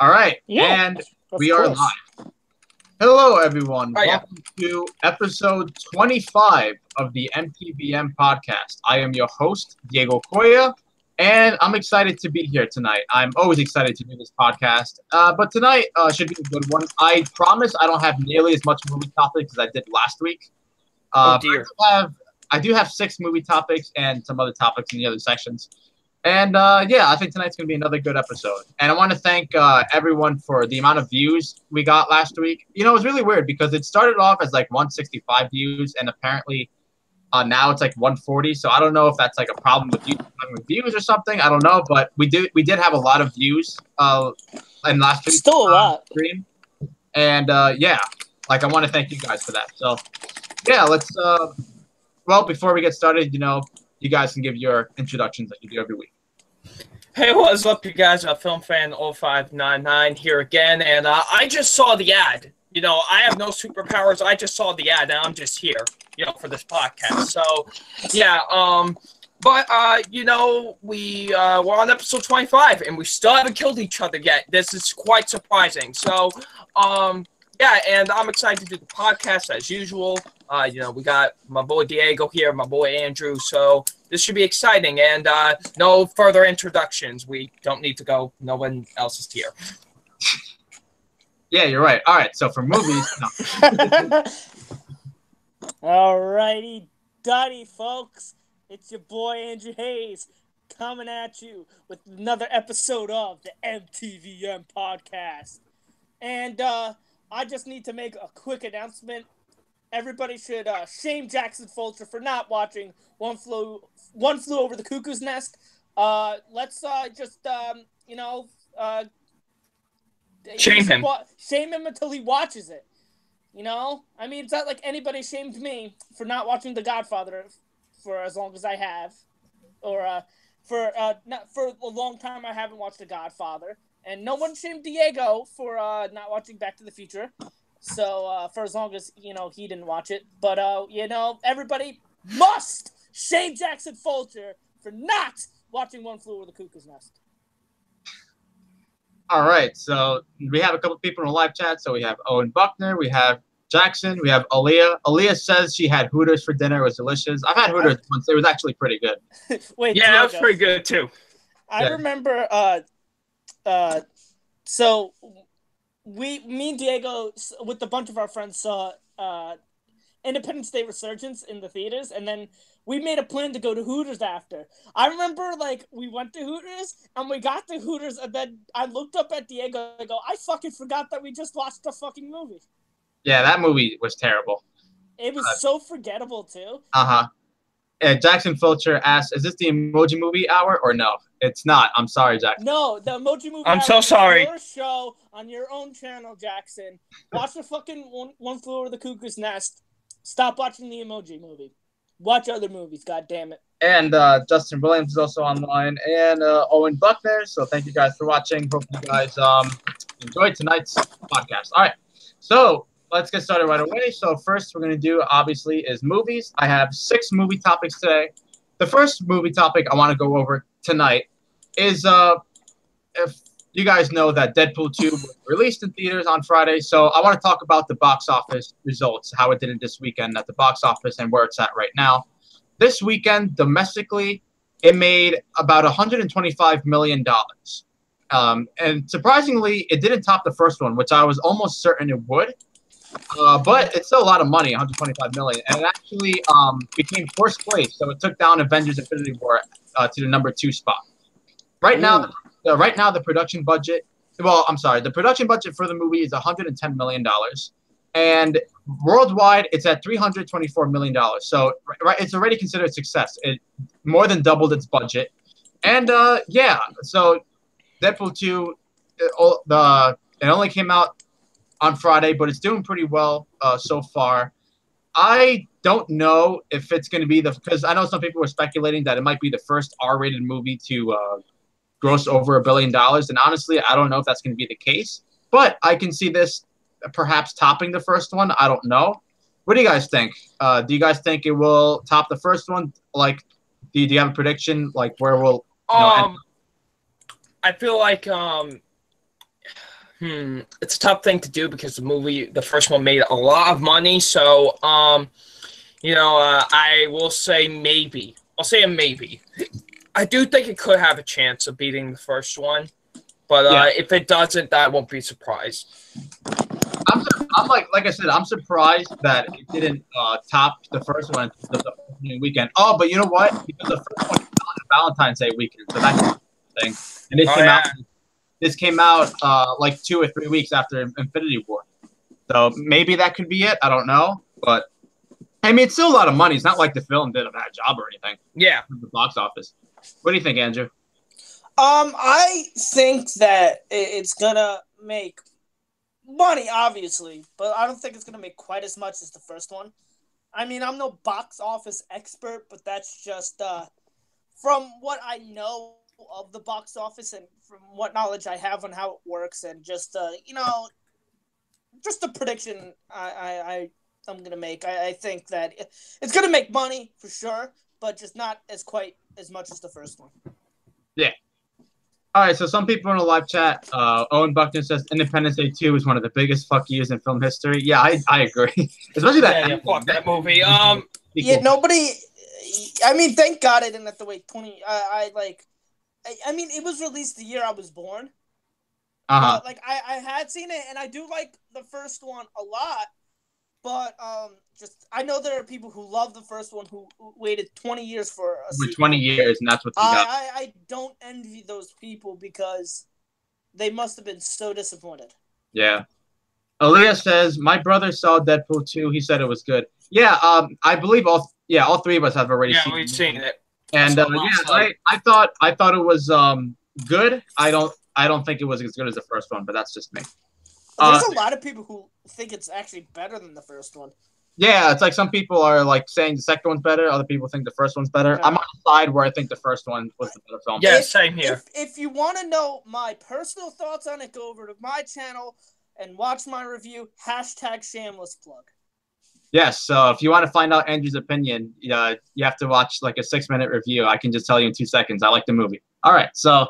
All right, Yeah, and of we are course. live. Hello, everyone. Oh, yeah. Welcome to episode 25 of the MTVM podcast. I am your host, Diego Coya, and I'm excited to be here tonight. I'm always excited to do this podcast, but tonight should be a good one. I promise I don't have nearly as much movie topics as I did last week. Oh, dear. I do have 6 movie topics and some other topics in the other sections. And I think tonight's going to be another good episode. And I want to thank everyone for the amount of views we got last week. You know, it was really weird because it started off as like 165 views, and apparently now it's like 140. So I don't know if that's like a problem with you having views or something. I don't know, but we did have a lot of views in last week's Still a lot. stream. And like I want to thank you guys for that. So yeah, let's. Well, before we get started, you guys can give your introductions like you do every week. Hey, what's up, you guys? Film Fan 0599 here again, and I just saw the ad. You know, I have no superpowers. I just saw the ad, and I'm just here, for this podcast. So, yeah, but we're on episode 25, and we still haven't killed each other yet. This is quite surprising. So, yeah, and I'm excited to do the podcast as usual. We got my boy Diego here, my boy Andrew, so this should be exciting. And no further introductions. We don't need to go. No one else is here. Yeah, you're right. All right, so for movies, no. Alrighty, Duddy, folks. It's your boy Andrew Hayes coming at you with another episode of the MTVM podcast. And I just need to make a quick announcement. Everybody should shame Jackson Fulcher for not watching One Flew Over the Cuckoo's Nest. Let's shame him. Shame him until he watches it. I mean, it's not like anybody shamed me for not watching The Godfather for as long as I have, or for a long time I haven't watched The Godfather, and no one shamed Diego for not watching Back to the Future. So, for as long as, he didn't watch it. But, everybody must shame Jackson Fulcher for not watching One Flew Over the Cuckoo's Nest. All right, so we have a couple people in the live chat. So we have Owen Buckner, we have Jackson, we have Aaliyah. Aaliyah says she had Hooters for dinner. It was delicious. I've had Hooters once. It was actually pretty good. Wait, yeah, that was pretty good, too. I remember, so me and Diego, with a bunch of our friends, saw Independence Day Resurgence in the theaters, and then we made a plan to go to Hooters after. I remember, we went to Hooters, and we got to Hooters, and then I looked up at Diego, and I go, I fucking forgot that we just watched the fucking movie. Yeah, that movie was terrible. It was so forgettable, too. Uh-huh. Jackson Fulcher asks, is this the Emoji Movie Hour or no? It's not. I'm sorry, Jackson. No, the Emoji Movie I'm Hour so sorry. is your show on your own channel, Jackson. Watch the fucking One Flew Over the Cuckoo's Nest. Stop watching the Emoji Movie. Watch other movies, goddammit. And Justin Williams is also online, and Owen Buckner. So thank you guys for watching. Hope you guys enjoyed tonight's podcast. All right, so let's get started right away. So first we're going to do, obviously, is movies. I have 6 movie topics today. The first movie topic I want to go over tonight is if you guys know that Deadpool 2 was released in theaters on Friday. So I want to talk about the box office results, how it did this weekend at the box office and where it's at right now. This weekend, domestically, it made about $125 million. And surprisingly, it didn't top the first one, which I was almost certain it would. But it's still a lot of money, $125 million. And it actually became first place. So it took down Avengers Infinity War to the number 2 spot. Right now, the production budget, the production budget for the movie is $110 million. And worldwide, it's at $324 million. So it's already considered a success. It more than doubled its budget. And so Deadpool 2, it only came out on Friday, but it's doing pretty well so far. I don't know if it's going to be because I know some people were speculating that it might be the first R-rated movie to gross over $1 billion. And honestly, I don't know if that's going to be the case, but I can see this perhaps topping the first one. I don't know. What do you guys think? Do you guys think it will top the first one? Like, do you have a prediction? Like, where will end? I feel like It's a tough thing to do because the first one made a lot of money. So, I will say maybe. I'll say a maybe. I do think it could have a chance of beating the first one, but if it doesn't, I won't be surprised. I'm like I said, I'm surprised that it didn't top the first one the opening weekend. Oh, but you know what? Because the first one came out on Valentine's Day weekend, so that's the thing. And this came out like 2 or 3 weeks after Infinity War. So maybe that could be it. I don't know, but I mean, it's still a lot of money. It's not like the film did a bad job or anything. Yeah, the box office. What do you think, Andrew? I think that it's gonna make money, obviously, but I don't think it's gonna make quite as much as the first one. I mean, I'm no box office expert, but that's just from what I know of the box office and from what knowledge I have on how it works, and just just a prediction I'm gonna make. I think that it's gonna make money for sure, but just not quite as much as the first one. Yeah. All right, so some people in the live chat, Owen Buckner says Independence Day 2 is one of the biggest fuck yous in film history. Yeah, I agree. Especially that. Fuck that movie. Yeah, nobody. I mean, thank God I didn't have to wait 20. I mean, it was released the year I was born. Uh-huh. Like I had seen it, and I do like the first one a lot. But just I know there are people who love the first one who waited 20 years for a sequel. 20 years, and that's what they got. I don't envy those people because they must have been so disappointed. Yeah. Aaliyah says, my brother saw Deadpool 2. He said it was good. Yeah, I believe all three of us have already seen it. Yeah, we've seen it. And I thought it was good. I don't think it was as good as the first one, but that's just me. There's a lot of people who think it's actually better than the first one. Yeah, it's like some people are like saying the second one's better. Other people think the first one's better. Yeah. I'm on the side where I think the first one was the better film. Yeah, same here. If you want to know my personal thoughts on it, go over to my channel and watch my review. #shameless plug. Yes, so if you want to find out Andrew's opinion, you have to watch like a 6-minute review. I can just tell you in 2 seconds. I like the movie. All right, so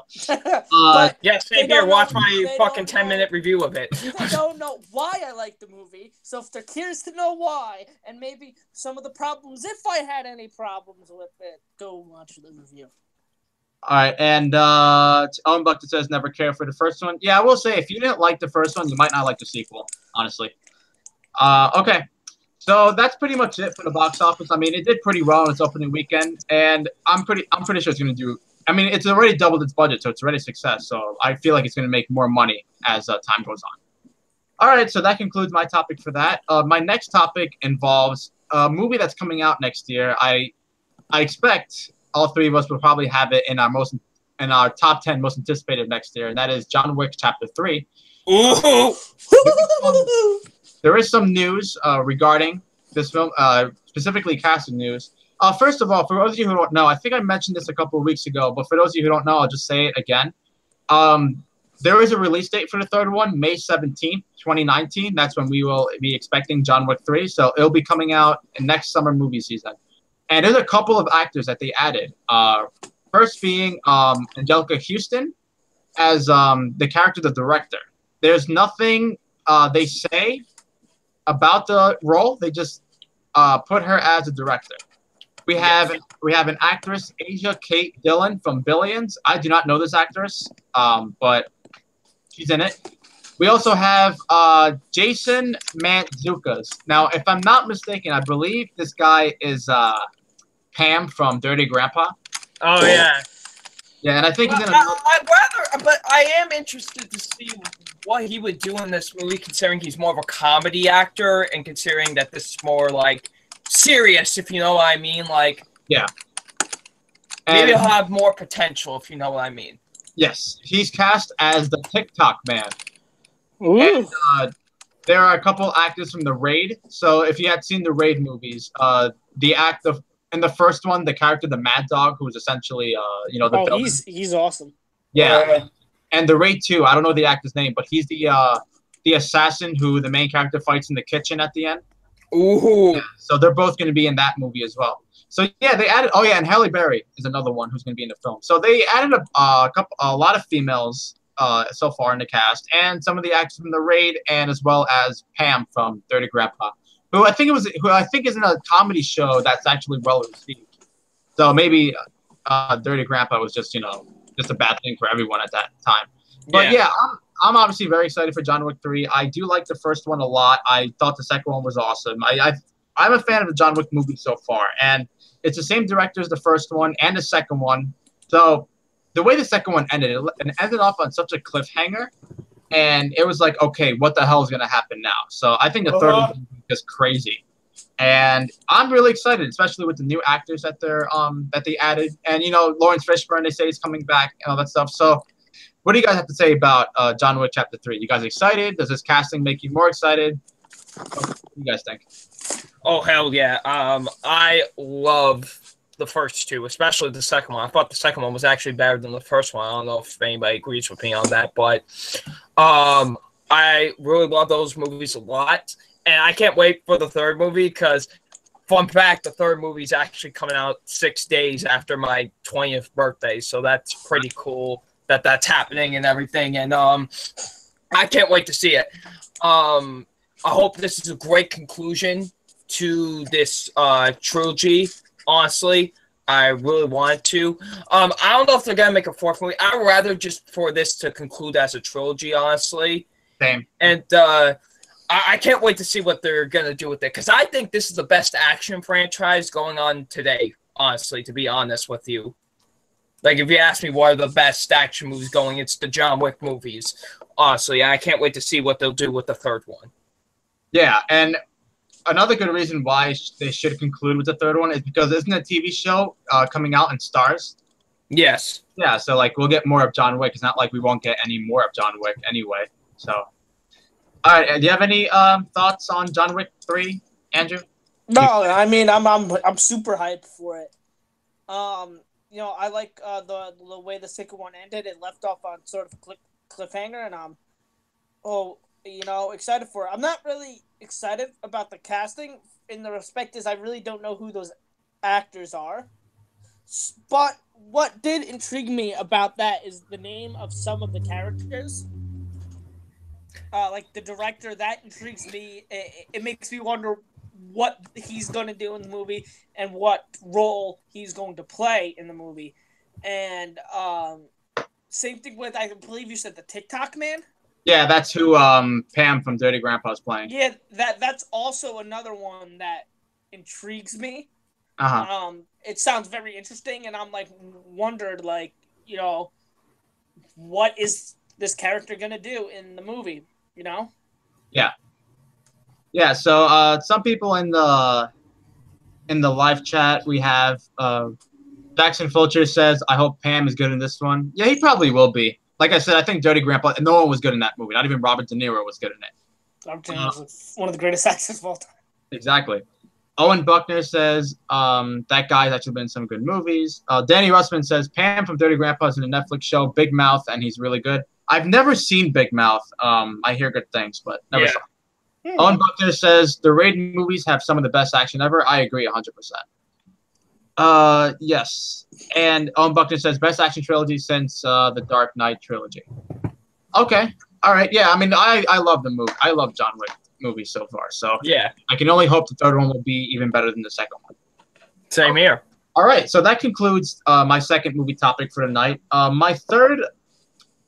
yeah, same here. Watch my fucking 10-minute review of it. They don't know why I like the movie, so if they're curious to know why, and maybe some of the problems, if I had any problems with it, go watch the review. All right, and Owen Buckton says never cared for the first one. Yeah, I will say if you didn't like the first one, you might not like the sequel, honestly. Okay. So that's pretty much it for the box office. I mean, it did pretty well in its opening weekend, and I'm pretty sure it's going to do. I mean, it's already doubled its budget, so it's already a success. So I feel like it's going to make more money as time goes on. All right, so that concludes my topic for that. My next topic involves a movie that's coming out next year. I expect all three of us will probably have it in our top 10 most anticipated next year, and that is John Wick Chapter 3. Ooh. There is some news regarding this film, specifically casting news. First of all, for those of you who don't know, I think I mentioned this a couple of weeks ago, but for those of you who don't know, I'll just say it again. There is a release date for the third one, May 17th, 2019. That's when we will be expecting John Wick 3. So it'll be coming out in next summer movie season. And there's a couple of actors that they added. First being Angelica Houston as the character, the director. There's nothing they say about the role. They just put her as a director. We have an actress, Asia Kate Dillon from Billions. I do not know this actress, but she's in it. We also have Jason Mantzoukas. Now, if I'm not mistaken, I believe this guy is Pam from Dirty Grandpa. Oh yeah. Yeah, and I think he's in. But I am interested to see what he would do in this movie, considering he's more of a comedy actor, and considering that this is more like serious, if you know what I mean. Like, yeah, maybe he'll have more potential, if you know what I mean. Yes, he's cast as the TikTok man. Ooh. And there are a couple actors from The Raid. So if you had seen the Raid movies, the actor in the first one, the character, the Mad Dog, who was essentially, the villain. He's awesome. Yeah, and The Raid 2, I don't know the actor's name, but he's the assassin who the main character fights in the kitchen at the end. Ooh. Yeah, so they're both going to be in that movie as well. So yeah, they added. Oh yeah, and Halle Berry is another one who's going to be in the film. So they added a lot of females so far in the cast, and some of the actors from The Raid, and as well as Pam from Dirty Grandpa, who I think is in a comedy show that's actually well received. So maybe Dirty Grandpa was just just a bad thing for everyone at that time. But yeah, I'm obviously very excited for John Wick 3. I do like the first one a lot. I thought the second one was awesome. I'm a fan of the John Wick movies so far, and it's the same director as the first one and the second one. So the way the second one ended, it ended off on such a cliffhanger, and it was like, okay, what the hell is going to happen now? So I think the third one is crazy. And I'm really excited, especially with the new actors that they added. And, Lawrence Fishburne, they say he's coming back and all that stuff. So what do you guys have to say about John Wick Chapter 3? You guys excited? Does this casting make you more excited? What do you guys think? Oh, hell yeah. I love the first two, especially the second one. I thought the second one was actually better than the first one. I don't know if anybody agrees with me on that, but I really love those movies a lot. And I can't wait for the third movie because, fun fact, the third movie is actually coming out 6 days after my 20th birthday. So that's pretty cool that that's happening and everything. And I can't wait to see it. I hope this is a great conclusion to this trilogy. Honestly, I really wanted to. I don't know if they're going to make a fourth movie. I'd rather just for this to conclude as a trilogy, honestly. Same. And I can't wait to see what they're going to do with it because I think this is the best action franchise going on today, honestly, to be honest with you. Like, if you ask me what are the best action movies going, it's the John Wick movies. Honestly, I can't wait to see what they'll do with the third one. Yeah, and another good reason why they should conclude with the third one is because isn't a TV show coming out in Stars? Yes. Yeah, so, we'll get more of John Wick. It's not like we won't get any more of John Wick anyway, so... All right, do you have any thoughts on John Wick 3, Andrew? No, I mean I'm super hyped for it. I like the way the second one ended. It left off on sort of a cliffhanger, and I'm excited for it. I'm not really excited about the casting in the respect is I really don't know who those actors are. But what did intrigue me about that is the name of some of the characters. Like the director, that intrigues me. It makes me wonder what he's going to do in the movie and what role he's going to play in the movie. And same thing with, I believe you said the TikTok man? Yeah, that's who Pam from Dirty Grandpa is playing. Yeah, that's also another one that intrigues me. Uh-huh. It sounds very interesting, and I'm wondered, what is this character going to do in the movie? Yeah, so some people in the live chat we have Jackson Fulcher says, I hope Pam is good in this one. Yeah, he probably will be. Like I said, I think Dirty Grandpa, no one was good in that movie. Not even Robert De Niro was good in it. Robert De Niro is one of the greatest actors of all time. Exactly. Owen Buckner says that guy's actually been in some good movies. Danny Russman says Pam from Dirty Grandpa is in a Netflix show, Big Mouth, and he's really good. I've never seen Big Mouth. I hear good things, but never saw it. Owen Buckner says the Raid movies have some of the best action ever. I agree 100%. Yes. And Owen Buckner says best action trilogy since the Dark Knight trilogy. Okay. All right. Yeah. I mean, I love the movie. I love John Wick movies so far. So yeah, I can only hope the third one will be even better than the second one. Same here. All right. So that concludes my second movie topic for tonight. My third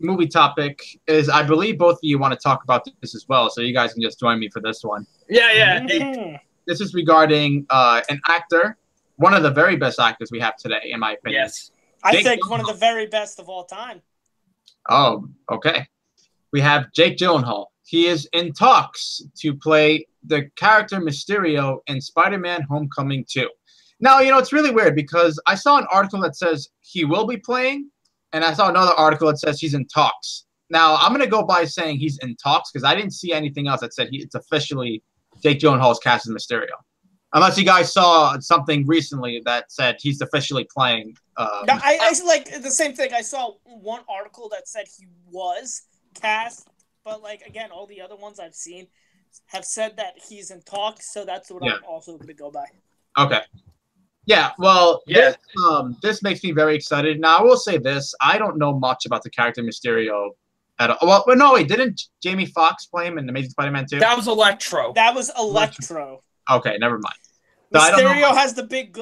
movie topic is, I believe both of you want to talk about this as well, so you guys can just join me for this one. Yeah. This is regarding an actor, one of the very best actors we have today, in my opinion. Yes. I think one of the very best of all time. Oh, okay. We have Jake Gyllenhaal. He is in talks to play the character Mysterio in Spider-Man Homecoming 2. Now, it's really weird because I saw an article that says he will be playing, and I saw another article that says he's in talks. Now, I'm going to go by saying he's in talks because I didn't see anything else that said it's officially Jake Gyllenhaal's cast as Mysterio. Unless you guys saw something recently that said he's officially playing. No, I like the same thing. I saw one article that said he was cast, but again, all the other ones I've seen have said that he's in talks, so that's what I'm also going to go by. Okay. Yeah, well, this makes me very excited. Now, I will say this. I don't know much about the character Mysterio at all. Well, no, wait, didn't Jamie Foxx play him in Amazing Spider-Man 2? That was Electro. That was Electro. Okay, never mind. So Mysterio has the big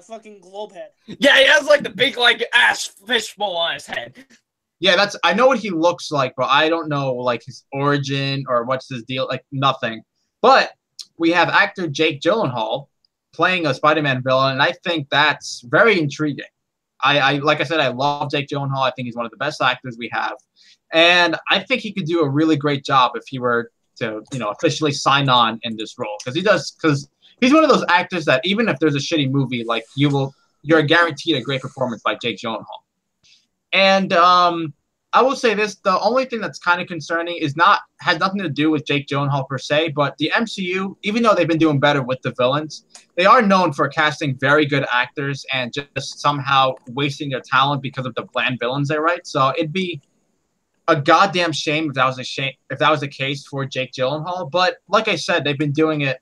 fucking globe head. Yeah, he has like the big like ass fishbowl on his head. Yeah, I know what he looks like, but I don't know like his origin or what's his deal, like nothing. But we have actor Jake Gyllenhaal playing a Spider-Man villain, and I think that's very intriguing. I like I said, I love Jake Gyllenhaal. I think he's one of the best actors we have, and I think he could do a really great job if he were to, officially sign on in this role, because he's one of those actors that even if there's a shitty movie, like you're guaranteed a great performance by Jake Gyllenhaal. And I will say this: the only thing that's kind of concerning has nothing to do with Jake Gyllenhaal per se, but the MCU, even though they've been doing better with the villains, they are known for casting very good actors and just somehow wasting their talent because of the bland villains they write. So it'd be a goddamn shame if that was the case for Jake Gyllenhaal. But like I said, they've been doing it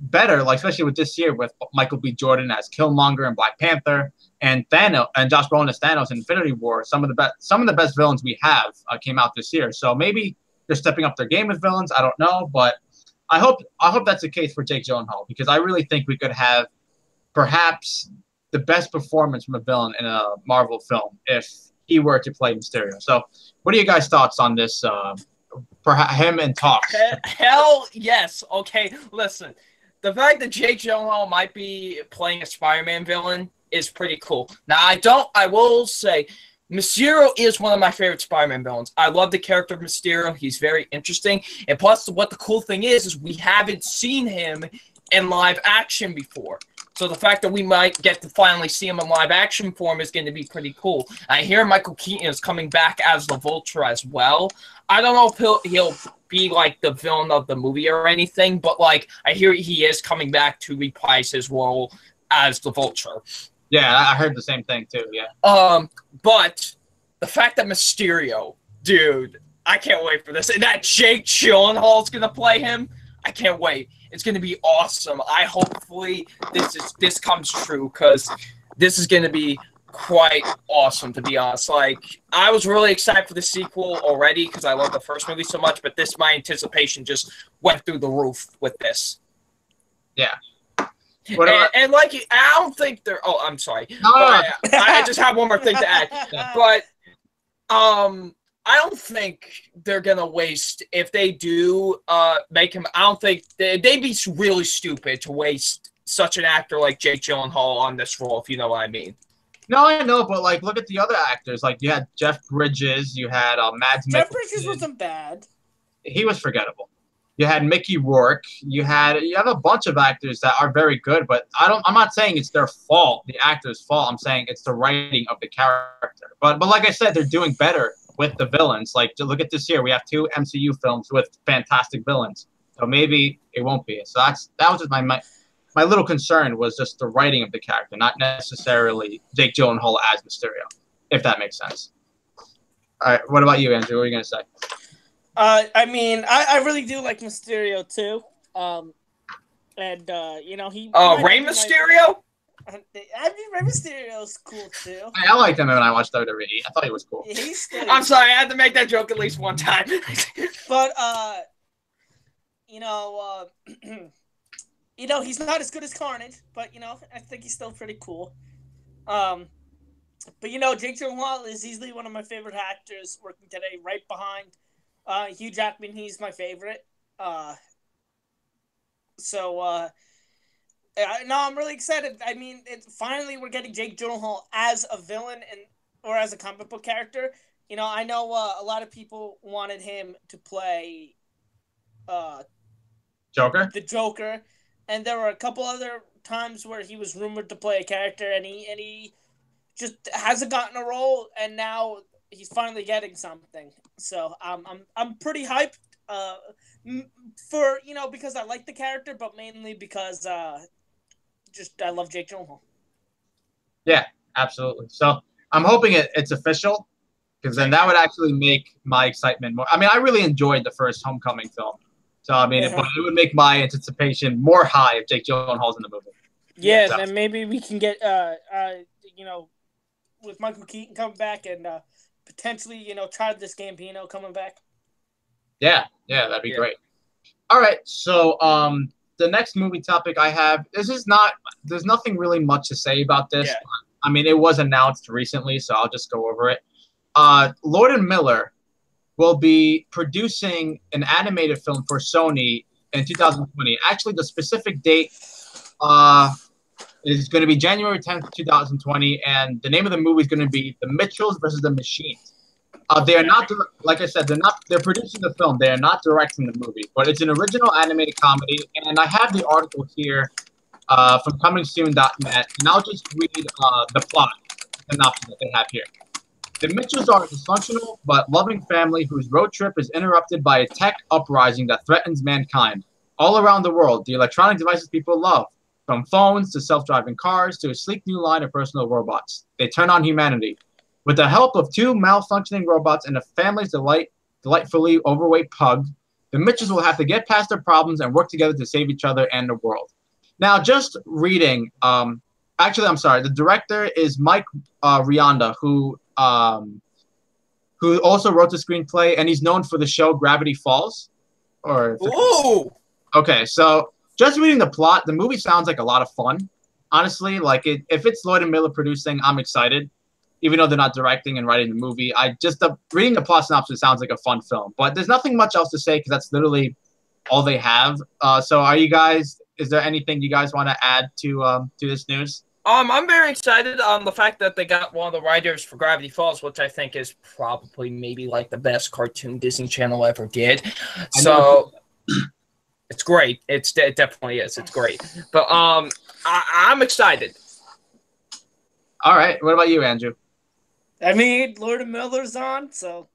better, like especially with this year with Michael B. Jordan as Killmonger and Black Panther, and Thanos and Josh Brolin as Thanos in Infinity War. Some of the best villains we have came out this year. So maybe they're stepping up their game as villains. I don't know, but I hope that's the case for Jake Gyllenhaal, because I really think we could have perhaps the best performance from a villain in a Marvel film if he were to play Mysterio. So, what are you guys' thoughts on this? Perhaps him and Talk. Hell yes. Okay, listen. The fact that Jake Gyllenhaal might be playing a Spider-Man villain is pretty cool. Now, I will say, Mysterio is one of my favorite Spider-Man villains. I love the character of Mysterio. He's very interesting. And plus, what the cool thing is we haven't seen him in live action before. So the fact that we might get to finally see him in live action form is going to be pretty cool. I hear Michael Keaton is coming back as the Vulture as well. I don't know if he'll be like the villain of the movie or anything, but like I hear he is coming back to reprise his role as the Vulture. Yeah, I heard the same thing too. Yeah. But the fact that Mysterio, dude, I can't wait for this. And that Jake Gyllenhaal's gonna play him. I can't wait. It's gonna be awesome. Hopefully this comes true, because this is gonna be quite awesome, to be honest. Like, I was really excited for the sequel already because I love the first movie so much, but my anticipation just went through the roof with this. Yeah. And like, I don't think they're. Oh, I'm sorry. No. I just have one more thing to add. Yeah. But I don't think they're gonna waste, if they do make him. I don't think they'd be really stupid to waste such an actor like Jake Gyllenhaal on this role, if you know what I mean. No, I know, but like, look at the other actors. Like, you had Jeff Bridges, you had Mads Mikkelsen. Jeff Bridges wasn't bad. He was forgettable. You had Mickey Rourke. You have a bunch of actors that are very good, but I'm not saying it's their fault, the actor's fault. I'm saying it's the writing of the character. But like I said, they're doing better with the villains. Like, to look at this year, we have 2 MCU films with fantastic villains. So maybe it won't be. So that was just my little concern, was just the writing of the character, not necessarily Jake Gyllenhaal as Mysterio, if that makes sense. All right, what about you, Andrew? What are you gonna say? I mean, I really do like Mysterio too. And he. Rey Mysterio. I mean, Rey Mysterio's cool too. I liked him when I watched WWE. I thought he was cool. He's good. I'm sorry, I had to make that joke at least one time. But he's not as good as Carnage, but I think he's still pretty cool. But Jake Gyllenhaal is easily one of my favorite actors working today, right behind Hugh Jackman. He's my favorite. I'm really excited. I mean, finally we're getting Jake Gyllenhaal as a villain or as a comic book character. I know a lot of people wanted him to play Joker? The Joker, and there were a couple other times where he was rumored to play a character, and he just hasn't gotten a role, and now he's finally getting something. So I'm pretty hyped for because I like the character, but mainly because I love Jake Gyllenhaal. Yeah, absolutely. So I'm hoping it's official, because then that would actually make my excitement more. I mean, I really enjoyed the first Homecoming film. So, I mean, it would make my anticipation more high if Jake Gyllenhaal's in the movie. Yeah, then maybe we can get, with Michael Keaton coming back and potentially, Childish Gambino coming back. Yeah, that'd be great. All right, so the next movie topic I have, there's nothing really much to say about this. Yeah. I mean, it was announced recently, so I'll just go over it. Lord and Miller will be producing an animated film for Sony in 2020. Actually, the specific date is going to be January 10th, 2020, and the name of the movie is going to be The Mitchells versus the Machines. They are not, like I said, they're producing the film. They are not directing the movie, but it's an original animated comedy, and I have the article here from comingsoon.net, and I'll just read the plot synopsis that they have here. The Mitchells are a dysfunctional but loving family whose road trip is interrupted by a tech uprising that threatens mankind. All around the world, the electronic devices people love, from phones to self-driving cars to a sleek new line of personal robots, they turn on humanity. With the help of two malfunctioning robots and a family's delightfully overweight pug, the Mitchells will have to get past their problems and work together to save each other and the world. Now, just reading, actually, I'm sorry, the director is Mike Rianda, who also wrote the screenplay, and he's known for the show Gravity Falls. Ooh! Okay, so just reading the plot, the movie sounds like a lot of fun. Honestly, if it's Lloyd and Miller producing, I'm excited. Even though they're not directing and writing the movie, reading the plot synopsis sounds like a fun film. But there's nothing much else to say because that's literally all they have. So is there anything you guys want to add to this news? I'm very excited on the fact that they got one of the writers for Gravity Falls, which I think is probably maybe like the best cartoon Disney Channel ever did. So it's great. It definitely is. It's great. But I'm excited. All right. What about you, Andrew? I mean, Lord and Miller's on, so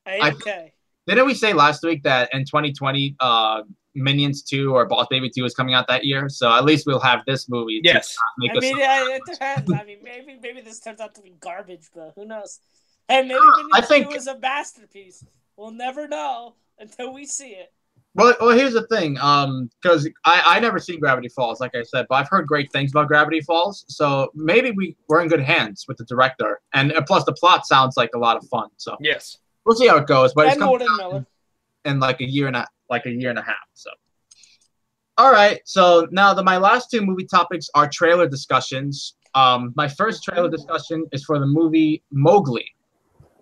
okay. Didn't we say last week that in 2020, Minions 2 or Boss Baby 2 is coming out that year? So at least we'll have this movie. Yes. It depends. I mean, maybe this turns out to be garbage, but who knows? And maybe Minions 2 is a masterpiece. We'll never know until we see it. Well, here's the thing, because I never seen Gravity Falls, like I said, but I've heard great things about Gravity Falls, so maybe we're in good hands with the director, and plus the plot sounds like a lot of fun. So yes, we'll see how it goes. But it's coming out in like a year and a half. So, all right. So now my last two movie topics are trailer discussions. My first trailer discussion is for the movie Mowgli.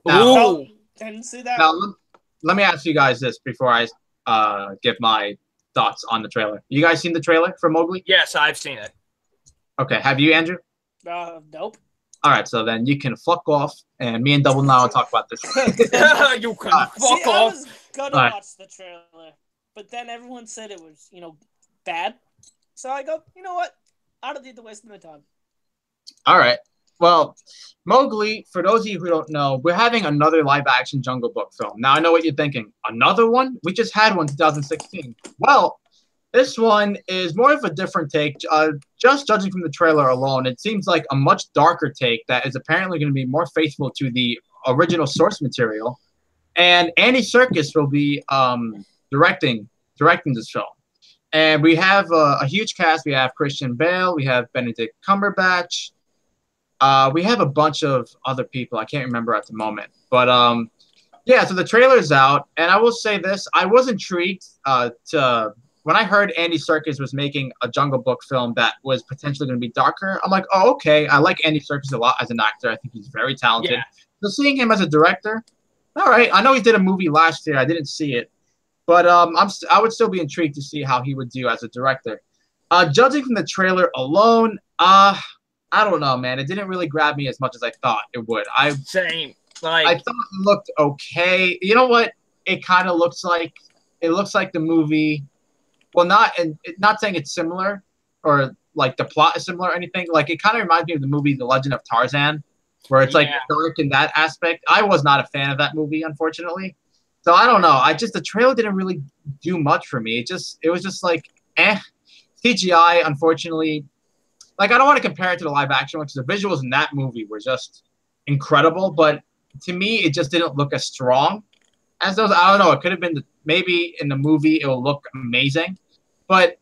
Now, didn't see that. Now, let me ask you guys this before I give my thoughts on the trailer. You guys seen the trailer for Mowgli? Yes, I've seen it. Okay, have you, Andrew? Nope. All right, so then you can fuck off, and me and Double Now will talk about this. You can fuck off. I was gonna watch the trailer, but then everyone said it was, bad. So I go, you know what? I don't need to waste my time. All right. Well, Mowgli, for those of you who don't know, we're having another live-action Jungle Book film. Now, I know what you're thinking. Another one? We just had one in 2016. Well, this one is more of a different take. Just judging from the trailer alone, it seems like a much darker take that is apparently going to be more faithful to the original source material. And Andy Serkis will be directing this film. And we have a huge cast. We have Christian Bale. We have Benedict Cumberbatch. We have a bunch of other people. I can't remember at the moment. But, yeah, so the trailer's out. And I will say this. I was intrigued when I heard Andy Serkis was making a Jungle Book film that was potentially going to be darker. I'm like, oh, okay. I like Andy Serkis a lot as an actor. I think he's very talented. Yeah. So seeing him as a director, all right. I know he did a movie last year. I didn't see it. But I would still be intrigued to see how he would do as a director. Judging from the trailer alone, I don't know, man. It didn't really grab me as much as I thought it would. Same. I thought it looked okay. You know what? It kind of looks like. It looks like the movie. Well, not saying it's similar or like the plot is similar or anything. Like it kind of reminds me of the movie The Legend of Tarzan, where it's like dark in that aspect. I was not a fan of that movie, unfortunately. So I don't know. The trailer didn't really do much for me. It was just like CGI, unfortunately. Like I don't want to compare it to the live action one because the visuals in that movie were just incredible. But to me, it just didn't look as strong as those. I don't know. It could have been maybe in the movie it will look amazing. But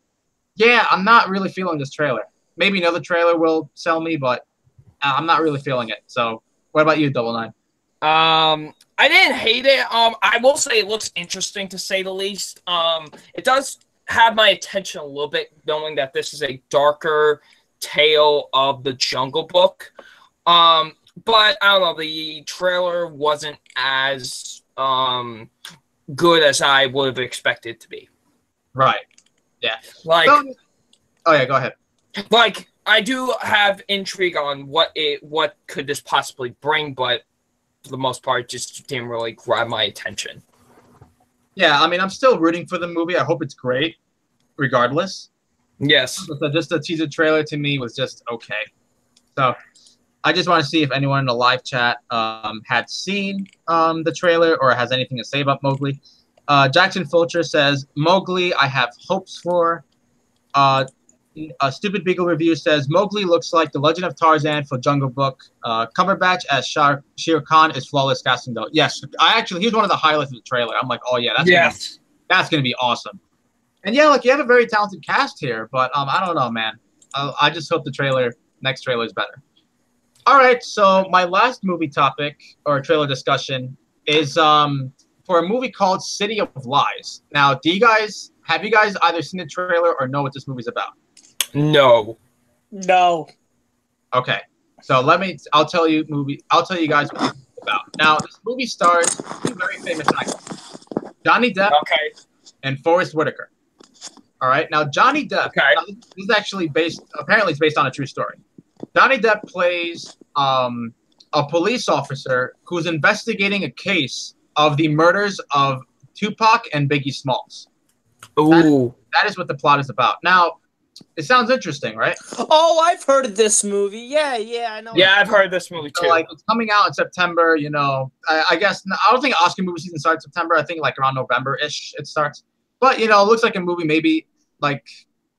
yeah, I'm not really feeling this trailer. Maybe another trailer will sell me, but I'm not really feeling it. So What about you, Double Nine? I didn't hate it. I will say it looks interesting to say the least. It does have my attention a little bit, knowing that this is a darker tale of the Jungle Book. But I don't know, the trailer wasn't as good as I would have expected it to be. Right. Yeah. Like, oh yeah, go ahead. Like, I do have intrigue on what could this possibly bring, but for the most part, just didn't really grab my attention. Yeah, I mean, I'm still rooting for the movie. I hope it's great, regardless. Yes. So just the teaser trailer to me was just okay. So I just want to see if anyone in the live chat had seen the trailer or has anything to say about Mowgli. Jackson Fulcher says, Mowgli, I have hopes for. A Stupid Beagle review says, Mowgli looks like the Legend of Tarzan for Jungle Book. Cumberbatch as Shere Khan is flawless casting, though. Yes, he was one of the highlights of the trailer. I'm like, oh yeah, that's gonna be awesome. And yeah, like you have a very talented cast here, but I don't know, man. I just hope the next trailer is better. All right, so my last movie topic or trailer discussion is for a movie called City of Lies. Now, have you guys either seen the trailer or know what this movie's about? No. Okay, so I'll tell you guys what it's about. Now, this movie stars two very famous actors, Johnny Depp and Forrest Whitaker. All right, now Johnny Depp. Now, this is actually apparently it's based on a true story. Johnny Depp plays a police officer who's investigating a case of the murders of Tupac and Biggie Smalls. Ooh. That is what the plot is about. Now, it sounds interesting, right? Oh, I've heard of this movie. Yeah, I know. Yeah, I've heard of this movie too. So, like, it's coming out in September. You know, I guess I don't think Oscar movie season starts September. I think like around November-ish it starts. But it looks like a movie. Maybe like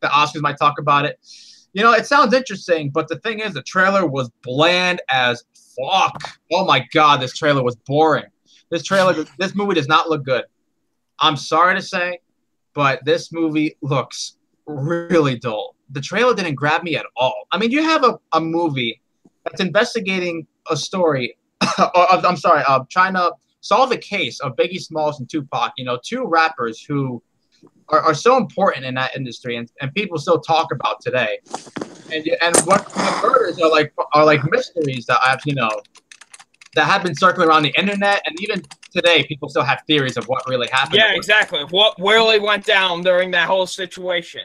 the Oscars might talk about it. It sounds interesting, but the thing is, the trailer was bland as fuck. Oh my god, this trailer was boring. This movie does not look good. I'm sorry to say, but this movie looks really dull. The trailer didn't grab me at all. I mean, you have a movie that's investigating a story, trying to solve a case of Biggie Smalls and Tupac, two rappers who are so important in that industry and people still talk about today. And what the murders are like mysteries that that have been circling around the internet, and even today people still have theories of what really happened. Yeah, exactly. What really went down during that whole situation.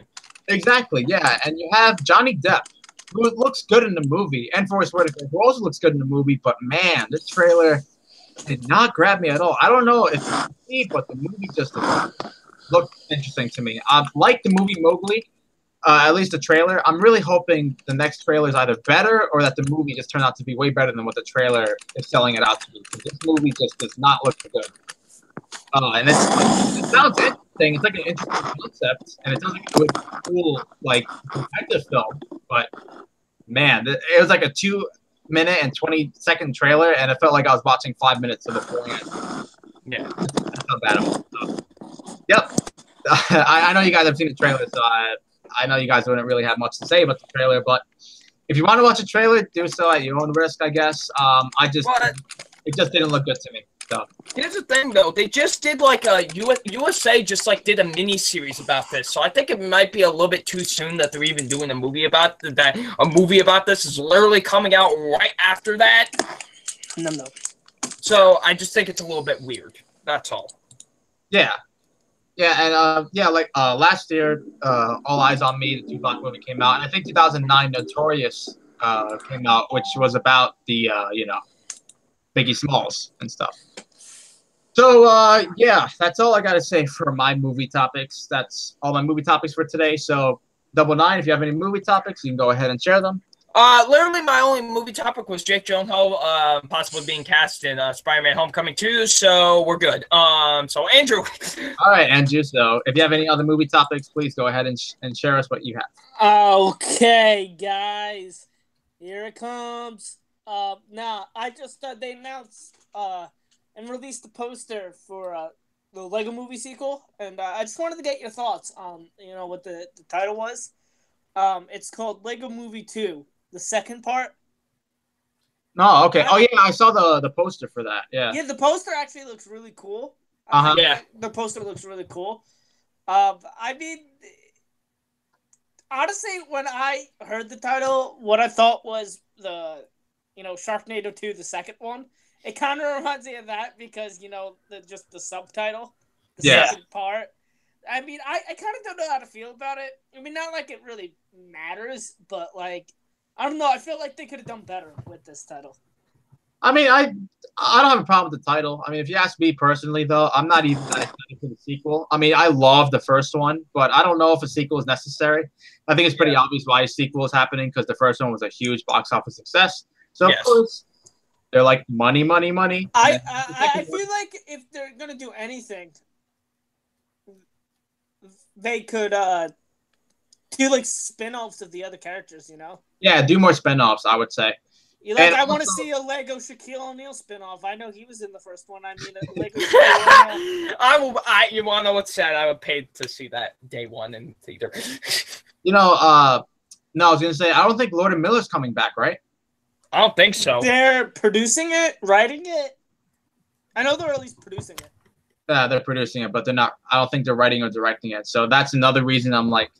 Exactly, yeah. And you have Johnny Depp, who looks good in the movie, and Forrest Whitaker, who also looks good in the movie, but man, this trailer did not grab me at all. I don't know if it's me, but the movie just looked interesting to me. Like the movie Mowgli, at least the trailer. I'm really hoping the next trailer is either better or that the movie just turned out to be way better than what the trailer is selling it out to be. Because this movie just does not look good. And it sounds interesting. It's like an interesting concept, and it sounds like a really cool, like, detective film. But man, it was like a 2-minute and 20-second trailer, and it felt like I was watching 5 minutes of a boring. Yeah, that's not bad. Yep. I know you guys have seen the trailer, so I know you guys wouldn't really have much to say about the trailer, but if you want to watch a trailer, do so at your own risk, I guess. It just didn't look good to me. So here's the thing, though. They just did like a USA just like did a mini series about this, so I think it might be a little bit too soon that they're even doing a movie about that. A movie about this is literally coming out right after that. No. So I just think it's a little bit weird. That's all. Yeah. Yeah, and last year, All Eyes on Me, the Tupac movie came out, and I think 2009 Notorious came out, which was about the Biggie Smalls and stuff. So yeah, that's all I gotta say for my movie topics. That's all my movie topics for today. So Double Nine, if you have any movie topics, you can go ahead and share them. Literally, my only movie topic was Jake Gyllenhaal possibly being cast in Spider-Man: Homecoming 2, so we're good. So Andrew. All right, Andrew. So if you have any other movie topics, please go ahead and share us what you have. Okay, guys, here it comes. Now I just they announced and released the poster for the Lego Movie sequel, and I just wanted to get your thoughts on what the title was. It's called Lego Movie 2. The second part. No, okay. Oh yeah, I saw the poster for that. Yeah. Yeah, the poster actually looks really cool. Yeah. The poster looks really cool. I mean, honestly, when I heard the title, what I thought was Sharknado 2, the second one. It kind of reminds me of that because, just the subtitle, the second part. I mean, I kind of don't know how to feel about it. I mean, not like it really matters, but like, I don't know. I feel like they could have done better with this title. I mean, I don't have a problem with the title. I mean, if you ask me personally, though, I'm not even that excited for the sequel. I mean, I love the first one, but I don't know if a sequel is necessary. I think it's pretty obvious why a sequel is happening because the first one was a huge box office success. So, of course, they're like, money, money, money. I feel like if they're going to do anything, they could do like spin-offs of the other characters, Yeah, do more spin-offs, I would say. I want to see a Lego Shaquille O'Neal spin-off. I know he was in the first one. I mean, a Lego Shaquille O'Neal. You want to know what's sad? I would pay to see that day one in theater. No, I was going to say, I don't think Lord and Miller's coming back, right? I don't think so. They're producing it, writing it. I know they're at least producing it. Yeah, they're producing it, but they're not. I don't think they're writing or directing it. So that's another reason I'm like.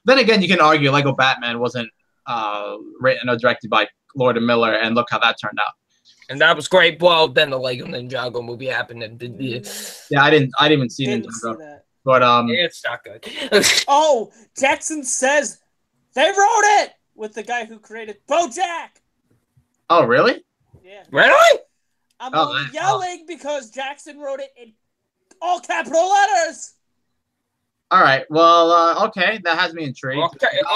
Then again, you can argue Lego Batman wasn't written or directed by Lord and Miller, and look how that turned out. And that was great. Well, then the Lego Ninjago movie happened, and yeah, I didn't even see Ninjago, but it's not good. Oh, Jackson says they wrote it with the guy who created BoJack. Oh, really? Yeah. Really? I'm only yelling because Jackson wrote it in all capital letters. All right. Well, okay. That has me intrigued.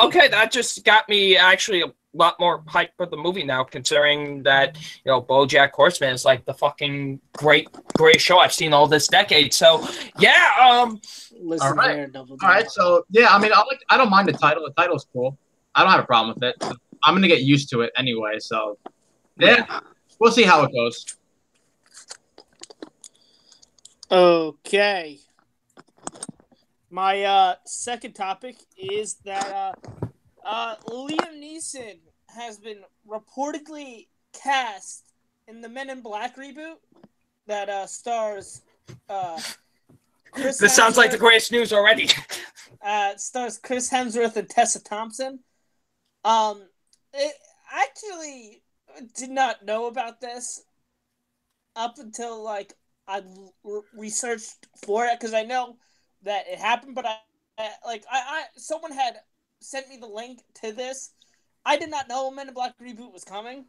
Okay. That just got me actually a lot more hyped for the movie now, considering that, BoJack Horseman is like the fucking greatest show I've seen all this decade. So, yeah. Listen all right. Here, all right. So, yeah, I mean, I don't mind the title. The title's cool. I don't have a problem with it. I'm going to get used to it anyway. So, yeah. We'll see how it goes. Okay. My second topic is that Liam Neeson has been reportedly cast in the Men in Black reboot that stars Chris This sounds like the greatest news already. Stars Chris Hemsworth and Tessa Thompson. It actually did not know about this up until like I researched for it because I know that it happened, but I someone had sent me the link to this. I did not know a Men in Black reboot was coming,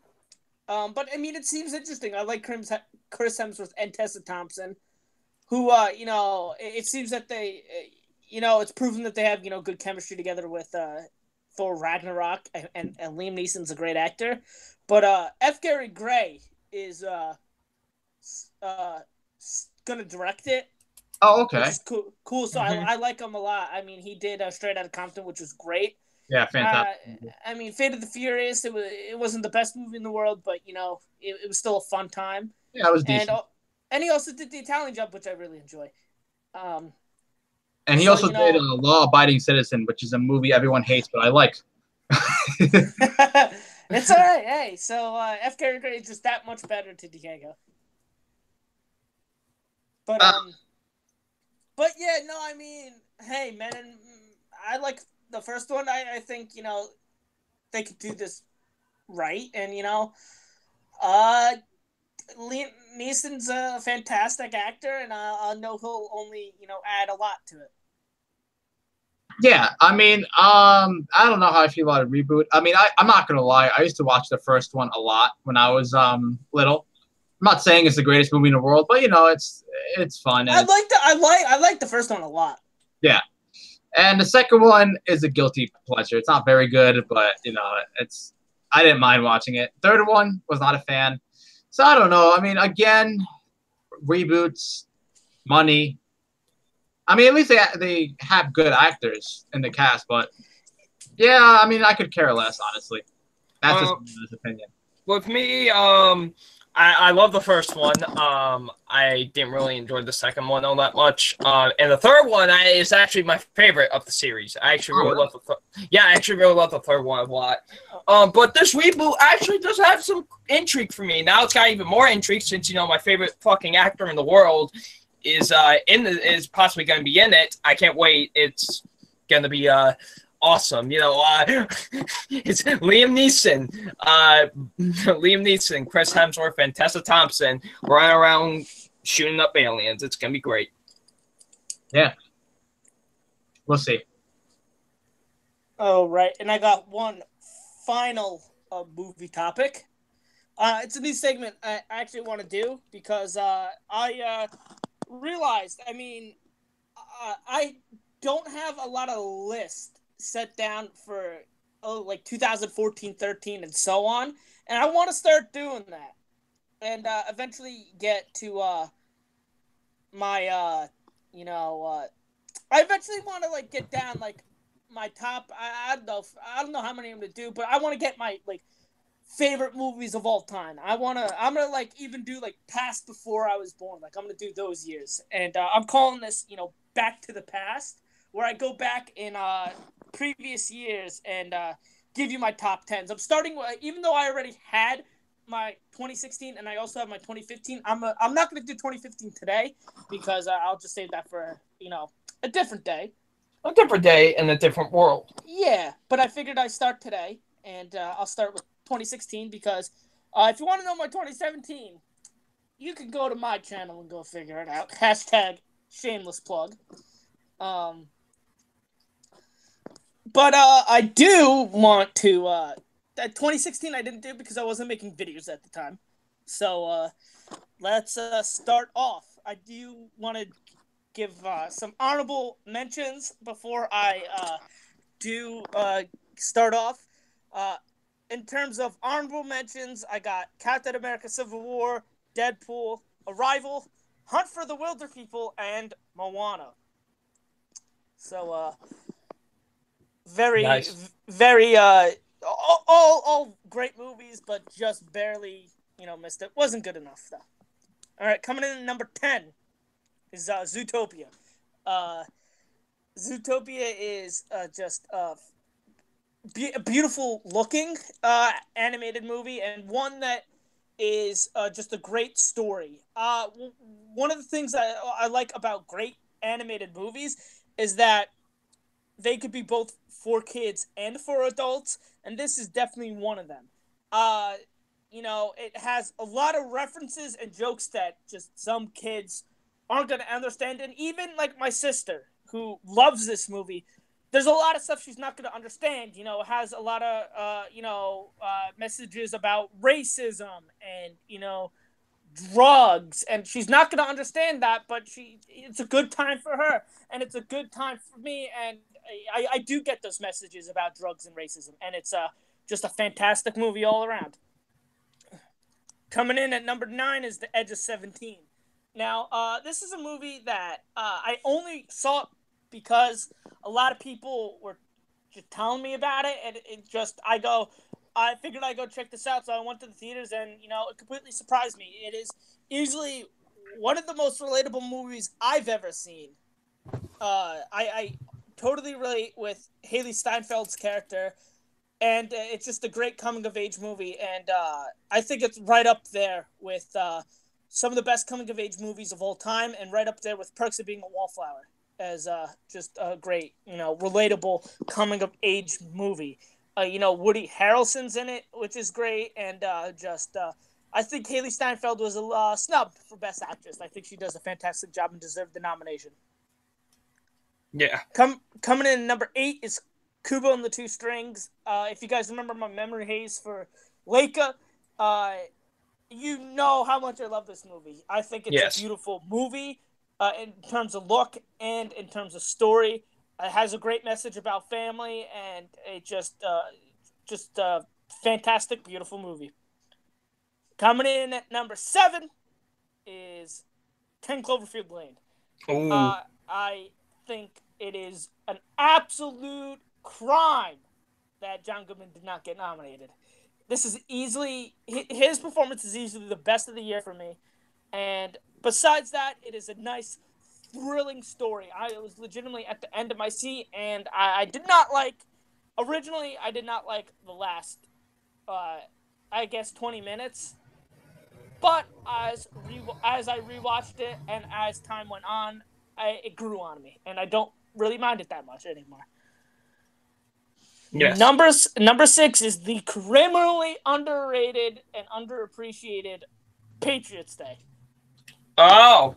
but I mean it seems interesting. I like Chris Hemsworth and Tessa Thompson, who it seems that they it's proven that they have good chemistry together with Thor Ragnarok, and Liam Neeson's a great actor, but F. Gary Gray is gonna direct it. Oh, okay. Which is cool. So I like him a lot. I mean, he did Straight Outta Compton, which was great. Yeah, fantastic. I mean, Fate of the Furious. It wasn't the best movie in the world, but it was still a fun time. Yeah, it was decent. And he also did The Italian Job, which I really enjoy. And he also did Law Abiding Citizen, which is a movie everyone hates, but I like. It's all right. Hey, so F. Gary Gray is just that much better to Diego. But yeah, no, I mean, hey, I like the first one. I think they could do this right, and Liam Neeson's a fantastic actor, and I know he'll only add a lot to it. Yeah, I mean, I don't know how I feel about a reboot. I mean, I'm not gonna lie. I used to watch the first one a lot when I was little. I'm not saying it's the greatest movie in the world, but it's fun. I like the first one a lot. Yeah, and the second one is a guilty pleasure. It's not very good, but I didn't mind watching it. Third one was not a fan, so I don't know. I mean, again, reboots, money. I mean, at least they have good actors in the cast, but I mean, I could care less, honestly. That's just my opinion. With me, I love the first one. I didn't really enjoy the second one all that much. And the third one is actually my favorite of the series. I actually really love the I actually really love the third one a lot. But this reboot actually does have some intrigue for me. Now it's got even more intrigue since my favorite fucking actor in the world is possibly going to be in it. I can't wait. It's going to be awesome. It's Liam Neeson, Chris Hemsworth, and Tessa Thompson running around shooting up aliens. It's gonna be great. Yeah, we'll see. Oh, right. And I got one final movie topic. It's a new segment I actually want to do because I realized, I don't have a lot of lists set down for like 2014, 13, and so on, and I want to start doing that, and eventually get to my I eventually want to like get down like my top. I don't know how many I'm gonna do, but I want to get my like favorite movies of all time. I'm gonna like even do like past before I was born. Like I'm gonna do those years, and I'm calling this Back to the Past, where I go back in previous years and give you my top 10s. I'm starting with, even though I already had my 2016 and I also have my 2015. I'm not going to do 2015 today because I'll just save that for a different day. A different day in a different world. Yeah, but I figured I'd start today, and I'll start with 2016 because if you want to know my 2017, you can go to my channel and go figure it out. Hashtag shameless plug. But I do want to. That 2016 I didn't do because I wasn't making videos at the time. So let's start off. I do want to give some honorable mentions before I do start off. In terms of honorable mentions, I got Captain America: Civil War, Deadpool, Arrival, Hunt for the Wilder People, and Moana. So very nice. very all great movies, but just barely missed it. Wasn't good enough though. All right, coming in at number 10 is Zootopia. Zootopia is just a beautiful looking animated movie, and one that is just a great story. One of the things I like about great animated movies is that they could be both for kids and for adults, and this is definitely one of them. It has a lot of references and jokes that just some kids aren't going to understand, and even like my sister, who loves this movie, there's a lot of stuff she's not going to understand. It has a lot of messages about racism and drugs, and she's not going to understand that, but it's a good time for her, and it's a good time for me, and I do get those messages about drugs and racism, and it's just a fantastic movie all around. Coming in at number 9 is The Edge of 17. Now, this is a movie that I only saw because a lot of people were just telling me about it, and I figured I'd go check this out, so I went to the theaters, and, it completely surprised me. It is easily one of the most relatable movies I've ever seen. I totally relate with Haley Steinfeld's character, and it's just a great coming-of-age movie, and I think it's right up there with some of the best coming-of-age movies of all time, and right up there with Perks of Being a Wallflower as just a great, relatable coming-of-age movie. Woody Harrelson's in it, which is great, and I think Haley Steinfeld was snubbed for Best Actress. I think she does a fantastic job and deserved the nomination. Yeah. Coming in number 8 is Kubo and the Two Strings. If you guys remember my memory haze for Leica, you know how much I love this movie. I think it's a beautiful movie in terms of look and in terms of story. It has a great message about family, and it just a fantastic, beautiful movie. Coming in at number 7 is 10 Cloverfield Lane. I think it is an absolute crime that John Goodman did not get nominated. this is easily his performance is easily the best of the year for me. And besides that, it is a nice, thrilling story. I was legitimately at the end of my seat, and I did not like. Originally, I did not like the last, I guess, 20 minutes. But as I rewatched it, and as time went on, it grew on me, and I don't really mind it that much anymore. Yes. Number 6 is the criminally underrated and underappreciated Patriots Day. Oh.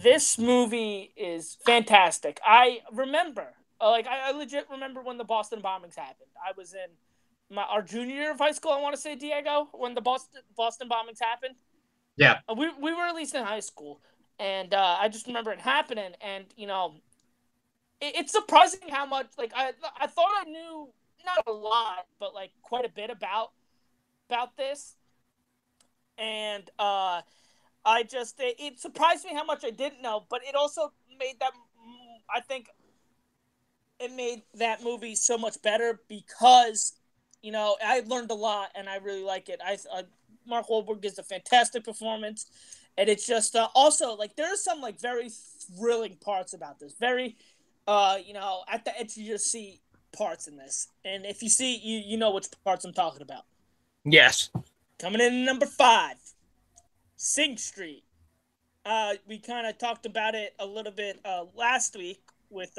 This movie is fantastic. I remember, I legit remember when the Boston bombings happened. I was in our junior year of high school, I want to say, Diego, when the Boston bombings happened. Yeah. We were at least in high school, and I just remember it happening, and, it's surprising how much, I thought I knew, not a lot, but, quite a bit about this, and, it surprised me how much I didn't know, but it also made I think it made that movie so much better because, I learned a lot and I really like it. Mark Wahlberg gives a fantastic performance, and it's just also there are some very thrilling parts about this. Very, at the edge of your seat parts in this, and if you see, you know which parts I'm talking about. Yes. Coming in number 5. Sing Street. We kind of talked about it a little bit last week with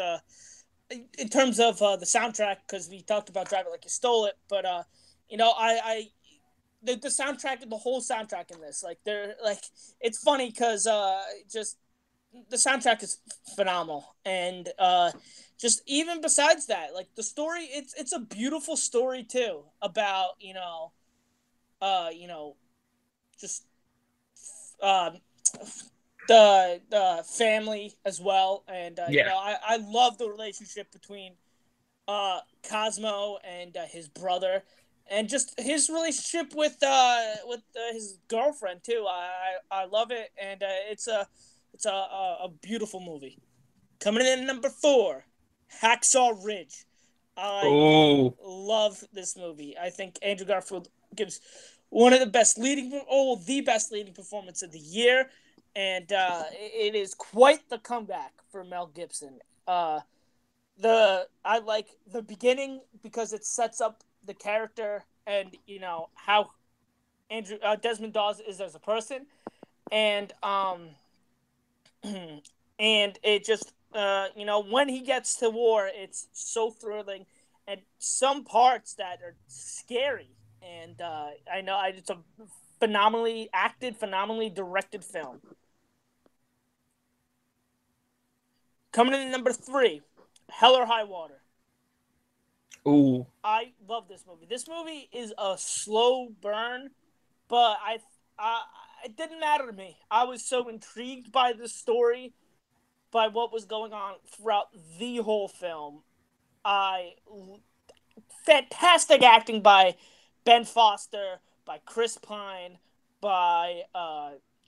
in terms of the soundtrack, because we talked about Drive It Like You Stole It. But the soundtrack, the whole soundtrack in this, it's funny because just the soundtrack is phenomenal, and just even besides that, the story, it's a beautiful story too about just the family as well, and Yeah. I love the relationship between Cosmo and his brother, and just his relationship with his girlfriend too. I love it, and it's a beautiful movie. Coming in at number 4, Hacksaw Ridge. I love this movie. I think Andrew Garfield gives one of the best the best leading performance of the year, and it is quite the comeback for Mel Gibson. I like the beginning because it sets up the character and how Desmond Dawes is as a person, and and it just when he gets to war, it's so thrilling, and some parts that are scary. And I know it's a phenomenally acted, phenomenally directed film. Coming in at number 3, Hell or High Water. Ooh. I love this movie. This movie is a slow burn, but it didn't matter to me. I was so intrigued by the story, by what was going on throughout the whole film. Fantastic acting by Ben Foster, by Chris Pine, by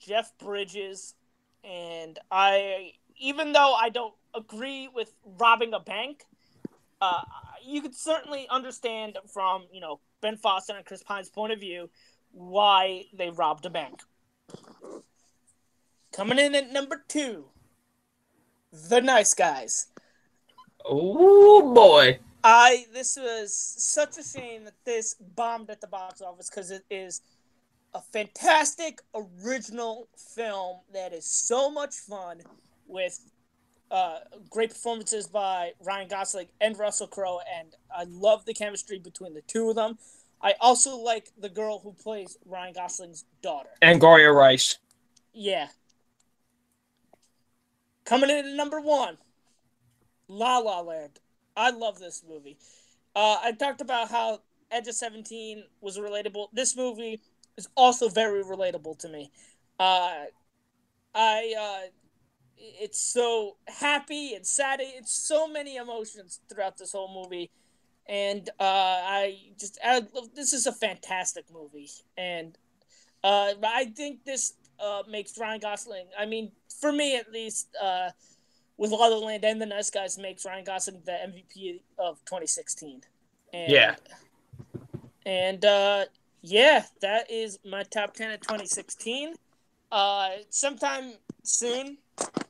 Jeff Bridges, and even though I don't agree with robbing a bank, you could certainly understand from Ben Foster and Chris Pine's point of view why they robbed a bank. Coming in at number 2, The Nice Guys. Oh boy. This was such a shame that this bombed at the box office, because it is a fantastic original film that is so much fun, with great performances by Ryan Gosling and Russell Crowe, and I love the chemistry between the two of them. I also like the girl who plays Ryan Gosling's daughter, Angouria Rice. Yeah. Coming in at number 1, La La Land. I love this movie. I talked about how Edge of 17 was relatable. This movie is also very relatable to me. It's so happy and sad. It's so many emotions throughout this whole movie, and this is a fantastic movie, and I think this makes Ryan Gosling. I mean, for me at least, with La La Land and The Nice Guys, makes Ryan Gosling the MVP of 2016. And, yeah. And yeah, that is my top 10 of 2016. Sometime soon,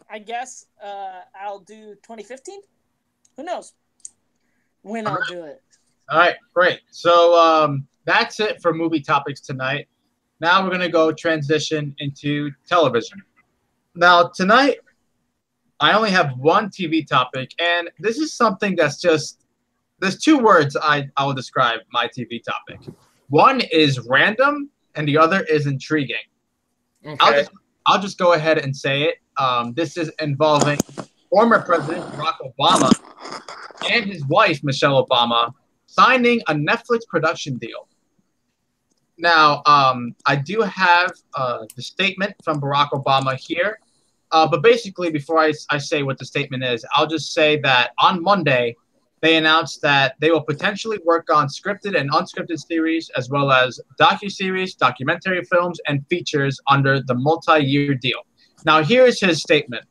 I guess, I'll do 2015. Who knows when I'll do it. All right, great. So that's it for movie topics tonight. Now we're going to go transition into television. Now, tonight, I only have one TV topic, and this is something that's just, there's two words I will describe my TV topic. One is random, and the other is intriguing. Okay. I'll just go ahead and say it. This is involving former President Barack Obama and his wife, Michelle Obama, signing a Netflix production deal. Now, I do have the statement from Barack Obama here. But basically, before I say what the statement is, I'll just say that on Monday, they announced that they will potentially work on scripted and unscripted series, as well as docuseries, documentary films, and features under the multi-year deal. Now, here is his statement.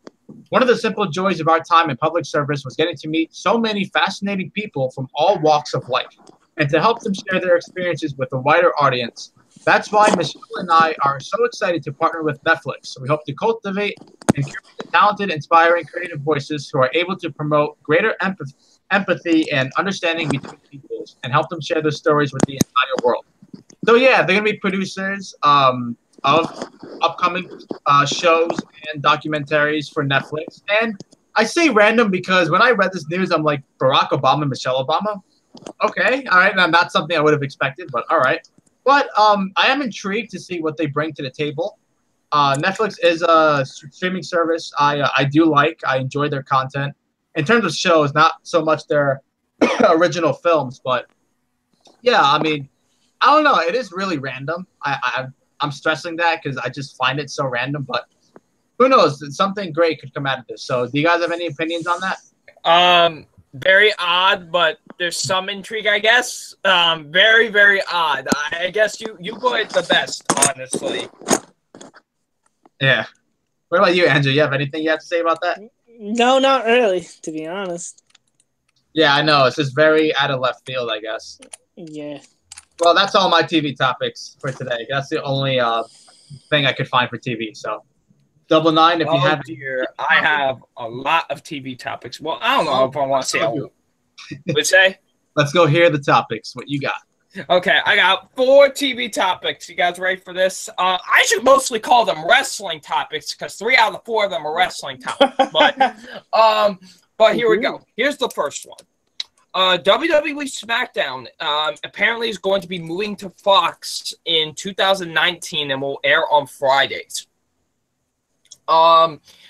One of the simple joys of our time in public service was getting to meet so many fascinating people from all walks of life, and to help them share their experiences with a wider audience. That's why Michelle and I are so excited to partner with Netflix. We hope to cultivate and curate the talented, inspiring, creative voices who are able to promote greater empathy and understanding between peoples and help them share their stories with the entire world. So yeah, they're going to be producers of upcoming shows and documentaries for Netflix. And I say random because when I read this news, I'm like, Barack Obama, Michelle Obama? Okay, all right, now not something I would have expected, but all right. But I am intrigued to see what they bring to the table. Netflix is a streaming service I do like. I enjoy their content. In terms of shows, not so much their original films, but yeah, I mean, I don't know. It is really random. I'm stressing that because I just find it so random. But who knows? Something great could come out of this. So, do you guys have any opinions on that? Very odd, but there's some intrigue, I guess. Very, very odd. I guess you put it the best, honestly. Yeah. What about you, Andrew? You have anything you have to say about that? No, not really, to be honest. Yeah, I know. It's just very out of left field, I guess. Yeah. Well, that's all my TV topics for today. That's the only thing I could find for TV. So, double nine if you have. Dear, I have a lot of TV topics. Well, I don't know if I want to say all. Would say? Let's go hear the topics. What you got? Okay, I got 4 TV topics. You guys ready for this? I should mostly call them wrestling topics because 3 out of the 4 of them are wrestling topics. But here we go. Here's the first one. WWE SmackDown apparently is going to be moving to Fox in 2019 and will air on Fridays.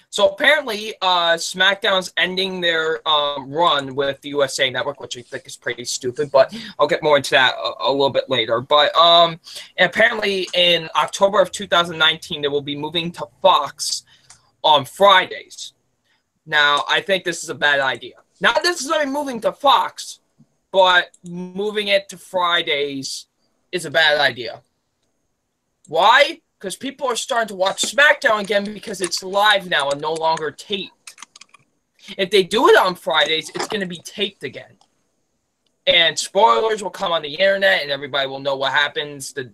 So apparently, SmackDown's ending their run with the USA Network, which I think is pretty stupid, but I'll get more into that a little bit later. But apparently, in October of 2019, they will be moving to Fox on Fridays. Now, I think this is a bad idea. Not necessarily moving to Fox, but moving it to Fridays is a bad idea. Why? Because people are starting to watch SmackDown again because it's live now and no longer taped. If they do it on Fridays, it's going to be taped again. And spoilers will come on the internet and everybody will know what happens the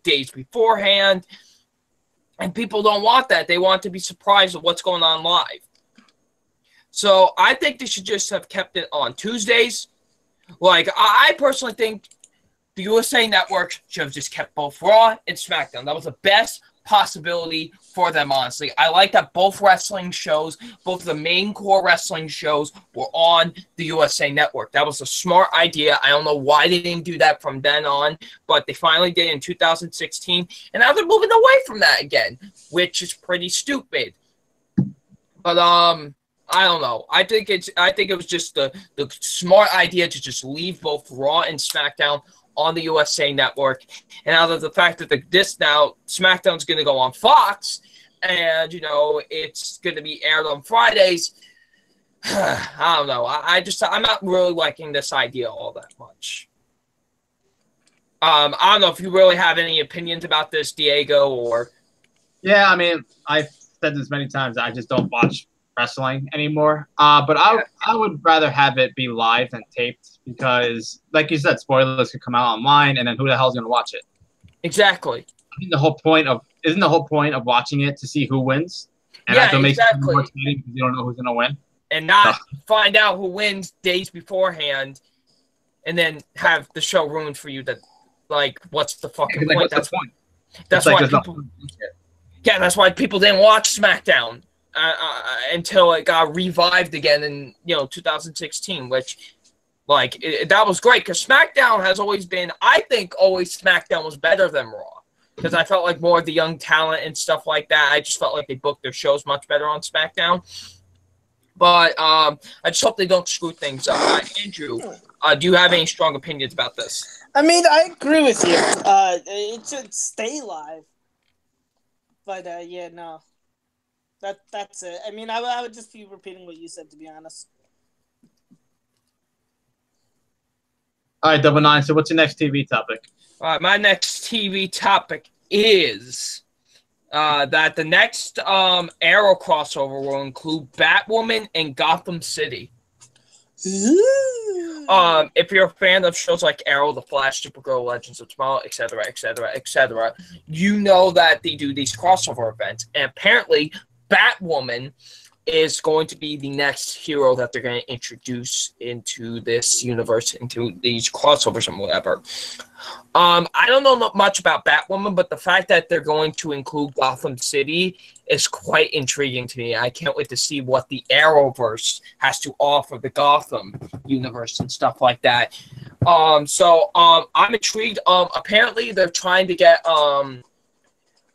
days beforehand. And people don't want that. They want to be surprised at what's going on live. So I think they should just have kept it on Tuesdays. Like, I personally think the USA Network should have just kept both Raw and SmackDown. That was the best possibility for them, honestly. I like that both wrestling shows, both the main core wrestling shows, were on the USA Network. That was a smart idea. I don't know why they didn't do that from then on, but they finally did in 2016, and now they're moving away from that again, which is pretty stupid. But I don't know. I think it was just the smart idea to just leave both Raw and SmackDown on the USA Network, and out of the fact that SmackDown's going to go on Fox, and it's going to be aired on Fridays. I don't know. I'm not really liking this idea all that much. I don't know if you really have any opinions about this, Diego, or. Yeah, I mean, I've said this many times. I just don't watch wrestling anymore. But I would rather have it be live than taped because, like you said, spoilers could come out online, and then who the hell's gonna watch it? Exactly. I think the whole point of watching it to see who wins, and Yeah, that makes it more exactly. exciting because you don't know who's gonna win. And not find out who wins days beforehand, and then have the show ruined for you. That like, what's the fucking point? What's the point? That's why people. Yeah, that's why people didn't watch SmackDown until it got revived again in 2016, which like that was great because SmackDown has always been. I think always SmackDown was better than Raw because I felt like more of the young talent and stuff like that. I just felt like they booked their shows much better on SmackDown. But I just hope they don't screw things up. Andrew, do you have any strong opinions about this? I mean, I agree with you. It should stay live. But yeah, no. That's it. I mean, I would just be repeating what you said, to be honest. All right, Double Nine. So, what's your next TV topic? All right, my next TV topic is that the next Arrow crossover will include Batwoman and Gotham City. If you're a fan of shows like Arrow, The Flash, Supergirl, Legends of Tomorrow, etc., etc., etc., you know that they do these crossover events. And apparently, Batwoman is going to be the next hero that they're going to introduce into this universe, into these crossovers and whatever. I don't know much about Batwoman, but the fact that they're going to include Gotham City is quite intriguing to me. I can't wait to see what the Arrowverse has to offer the Gotham universe and stuff like that. So I'm intrigued. Apparently, they're trying to get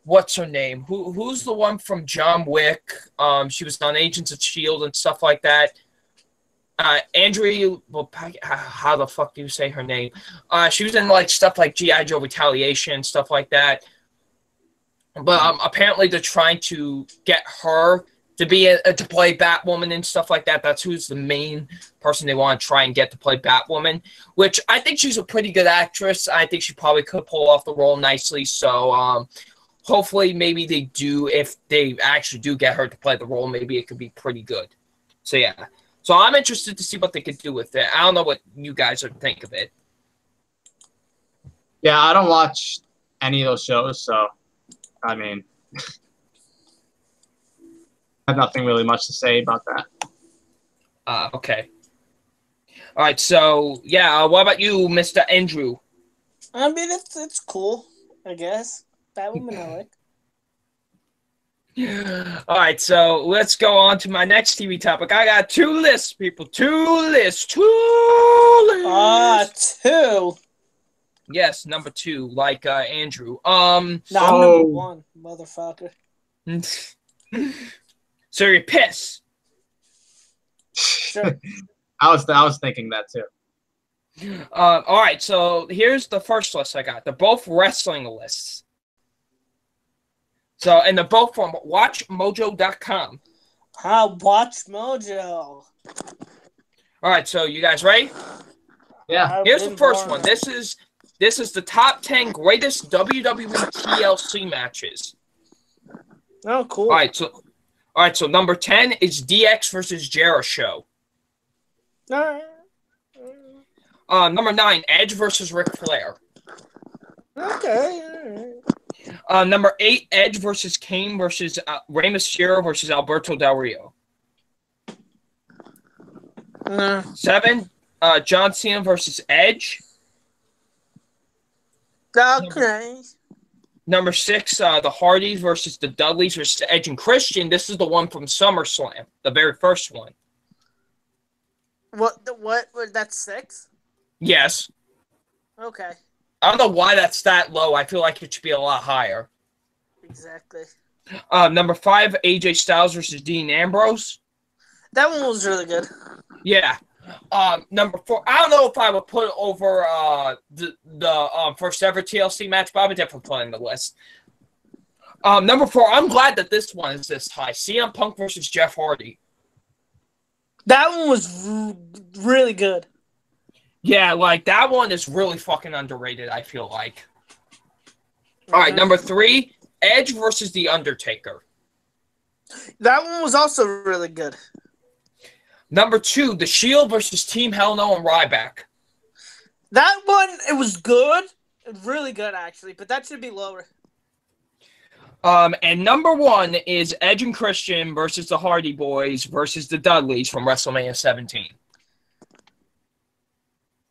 what's her name? Who's the one from John Wick? She was on Agents of S.H.I.E.L.D. and stuff like that. Andrea, well, how the fuck do you say her name? She was in like stuff like G.I. Joe Retaliation, stuff like that. But apparently they're trying to get her to be to play Batwoman and stuff like that. That's who's the main person they want to try and get to play Batwoman, which I think she's a pretty good actress. I think she probably could pull off the role nicely. So hopefully maybe they do, if they actually do get her to play the role, maybe it could be pretty good. So yeah. So I'm interested to see what they could do with it. I don't know what you guys would think of it. Yeah, I don't watch any of those shows, so I mean, I have nothing really much to say about that. Okay. All right, so yeah, what about you, Mr. Andrew? I mean, it's cool, I guess. Batwoman I like. All right, so let's go on to my next TV topic. I got two lists, people. Two lists. Two. Yes, number two, like Andrew. No, I'm number one, motherfucker. So you're pissed. Sure. I was thinking that too. All right, so here's the first list I got. They're both wrestling lists. So, and they're both from WatchMojo.com. Watch Mojo. All right, so you guys ready? Yeah. Here's the first one. This is the top 10 greatest WWE TLC matches. Oh, cool. All right, so number 10 is DX versus Jericho. All right. Number 9, Edge versus Ric Flair. Okay. All right. Number 8, Edge versus Kane versus Rey Mysterio versus Alberto Del Rio. 7, John Cena versus Edge. Okay. Number 6, the Hardys versus the Dudleys versus Edge and Christian. This is the one from SummerSlam, the very first one. What? That's 6? Yes. Okay. I don't know why that's that low. I feel like it should be a lot higher. Exactly. Number 5, AJ Styles versus Dean Ambrose. That one was really good. Yeah. Number 4, I don't know if I would put it over the first ever TLC match, but I would definitely put it in the list. Number 4, I'm glad that this one is this high. CM Punk versus Jeff Hardy. That one was really good. Yeah, like that one is really fucking underrated, I feel like. All right, number 3, Edge versus The Undertaker. That one was also really good. Number 2, The Shield versus Team Hell No and Ryback. That one, it was good. Really good, actually. But that should be lower. And number 1 is Edge and Christian versus the Hardy Boys versus the Dudleys from WrestleMania 17.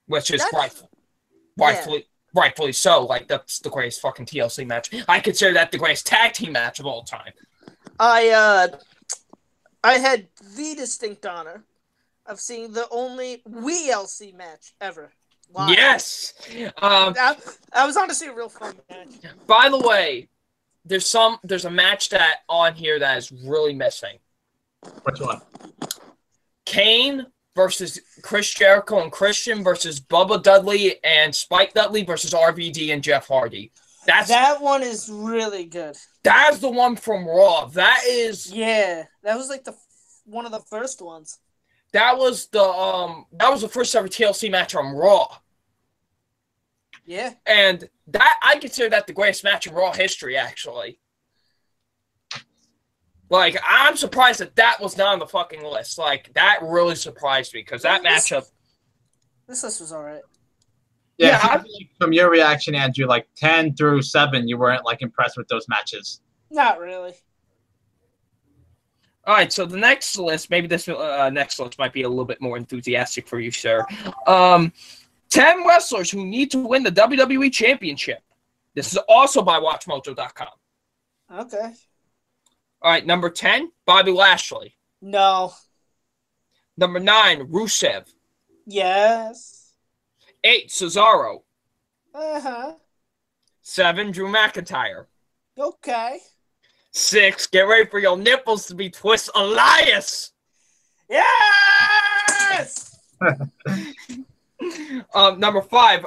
Which is rightfully so. Like, that's the greatest fucking TLC match. I consider that the greatest tag team match of all time. I had the distinct honor of seeing the only WLC match ever. Live. Yes! That was honestly a real fun match. By the way, there's a match that on here that is really missing. Which one? Kane versus Chris Jericho and Christian versus Bubba Dudley and Spike Dudley versus RVD and Jeff Hardy. That one is really good. That's the one from Raw. That was like one of the first ones. That was the first ever TLC match on Raw. Yeah. And that I consider that the greatest match in Raw history, actually. Like, I'm surprised that was not on the fucking list. Like, that really surprised me because that matchup. This list was alright. Yeah, from your reaction, Andrew, like 10 through 7, you weren't like impressed with those matches. Not really. All right, so the next list, maybe this next list might be a little bit more enthusiastic for you, sir. 10 wrestlers who need to win the WWE Championship. This is also by WatchMojo.com. Okay. All right, number 10, Bobby Lashley. No. Number 9, Rusev. Yes. 8, Cesaro. Uh-huh. 7, Drew McIntyre. Okay. 6, get ready for your nipples to be twist, Elias. Yes! Number 5,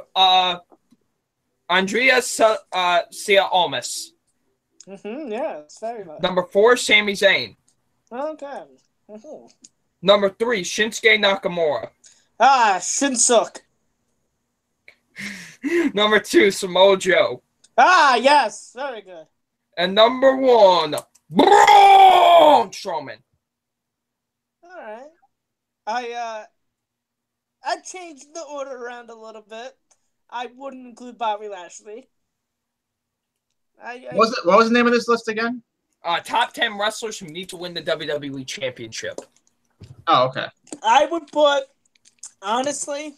Andrea Cia Almas. Yeah, it's very much. Number 4, Sami Zayn. Okay. Number 3, Shinsuke Nakamura. Shinsuke. Number 2, Samoa Joe. Yes, very good. And number 1, Braun Strowman. All right. I changed the order around a little bit. I wouldn't include Bobby Lashley. What was the name of this list again? Top 10 wrestlers who need to win the WWE Championship. Oh, okay. I would put, honestly,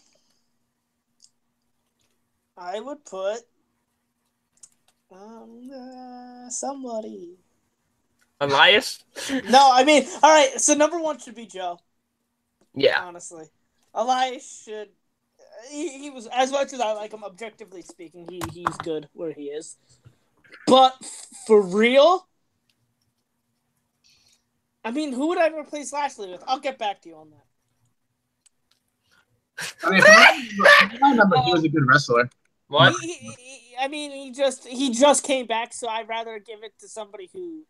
somebody. Elias? No, I mean, all right, so number 1 should be Joe. Yeah. Honestly. Elias should... He was, as much as I like him, objectively speaking, he's good where he is. But for real, I mean, who would I replace Lashley with? I'll get back to you on that. I mean, I remember he was a good wrestler. What? He just came back, so I'd rather give it to somebody who.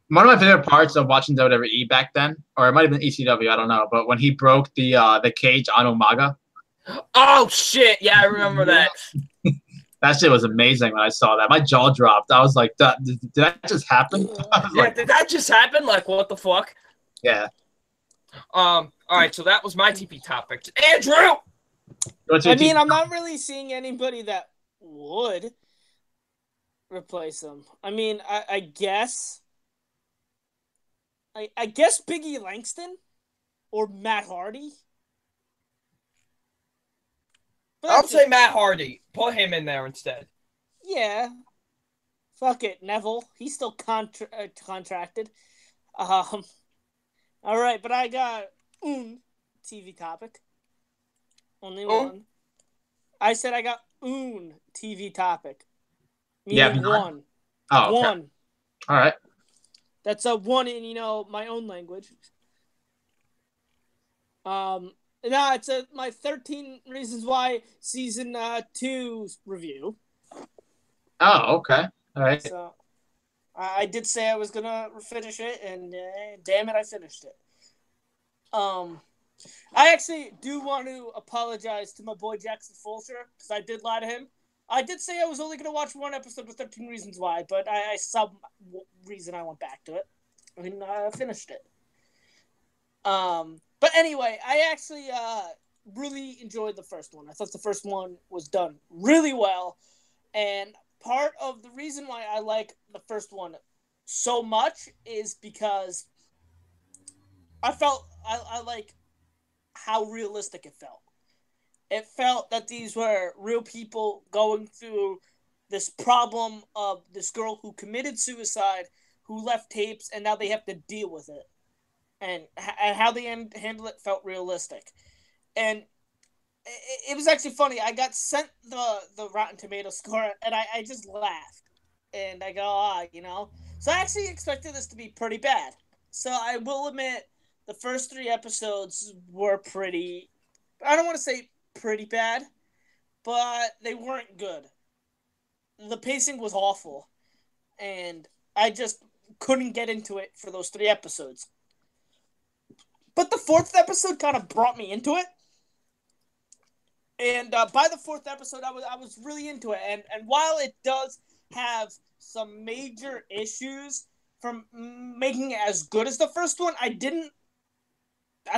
One of my favorite parts of watching WWE back then, or it might have been ECW, I don't know, but when he broke the cage on Umaga. Oh shit! Yeah, I remember that. That shit was amazing when I saw that. My jaw dropped. I was like, did that just happen? Did that just happen? Like, what the fuck? Yeah. All right, so that was my TP topic. Andrew! I'm not really seeing anybody that would replace him. I mean, I guess... I guess Biggie Langston or Matt Hardy. I'll say Matt Hardy. Put him in there instead. Yeah. Fuck it, Neville. He's still contracted. All right, but I got TV topic. Only one. I said I got TV topic. Meaning one. Oh, okay. One. All right. That's a one in, my own language. It's my 13 Reasons Why Season 2 review. Oh, okay. All right. So, I did say I was going to finish it, and damn it, I finished it. I actually do want to apologize to my boy Jackson Fulcher, because I did lie to him. I did say I was only going to watch one episode of 13 Reasons Why, but some reason I went back to it and finished it. But anyway, I actually really enjoyed the first one. I thought the first one was done really well, and part of the reason why I like the first one so much is because I like how realistic it felt. It felt that these were real people going through this problem of this girl who committed suicide, who left tapes, and now they have to deal with it. And how they handle it felt realistic. And it was actually funny. I got sent the Rotten Tomato score, and I just laughed. And I go, So I actually expected this to be pretty bad. So I will admit, the first 3 episodes were pretty... I don't want to say pretty bad, but they weren't good. The pacing was awful, and I just couldn't get into it for those 3 episodes. But the 4th episode kind of brought me into it, and by the 4th episode, I was really into it. And while it does have some major issues from making it as good as the first one, I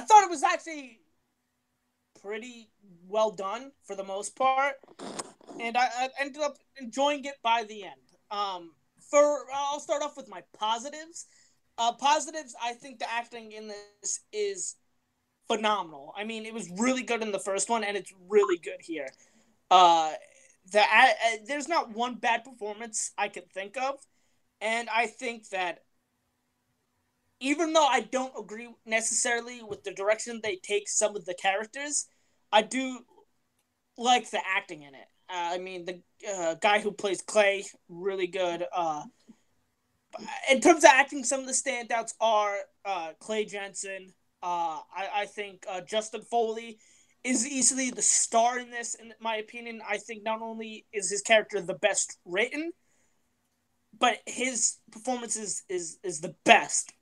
thought it was actually pretty well done for the most part, and I ended up enjoying it by the end. I'll start off with my positives. Positives, I think the acting in this is phenomenal. I mean, it was really good in the first one, and it's really good here. There's not one bad performance I can think of, and I think that even though I don't agree necessarily with the direction they take some of the characters, I do like the acting in it. I mean, the guy who plays Clay, really good. In terms of acting, some of the standouts are Clay Jensen. I think Justin Foley is easily the star in this, in my opinion. I think not only is his character the best written, but his performance is the best.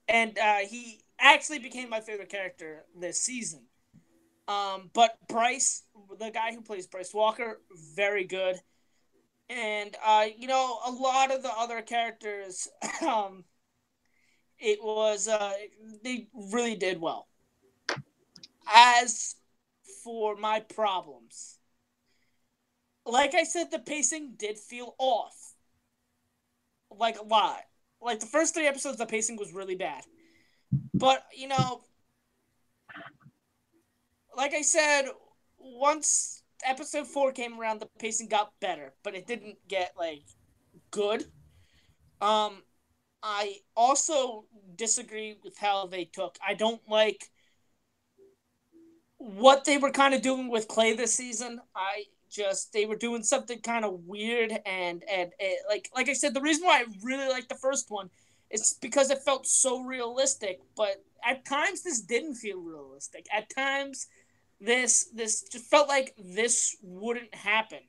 And he actually became my favorite character this season. But Bryce, the guy who plays Bryce Walker, very good. And, a lot of the other characters, they really did well. As for my problems, like I said, the pacing did feel off. Like, a lot. Like, the first 3 episodes, the pacing was really bad. But, like I said, once episode 4 came around, the pacing got better, but it didn't get, good. I also disagree with how they took. I don't like what they were kind of doing with Clay this season. They were doing something kind of weird, and like I said, the reason why I really liked the first one is because it felt so realistic, but at times this didn't feel realistic. At times this just felt like this wouldn't happen.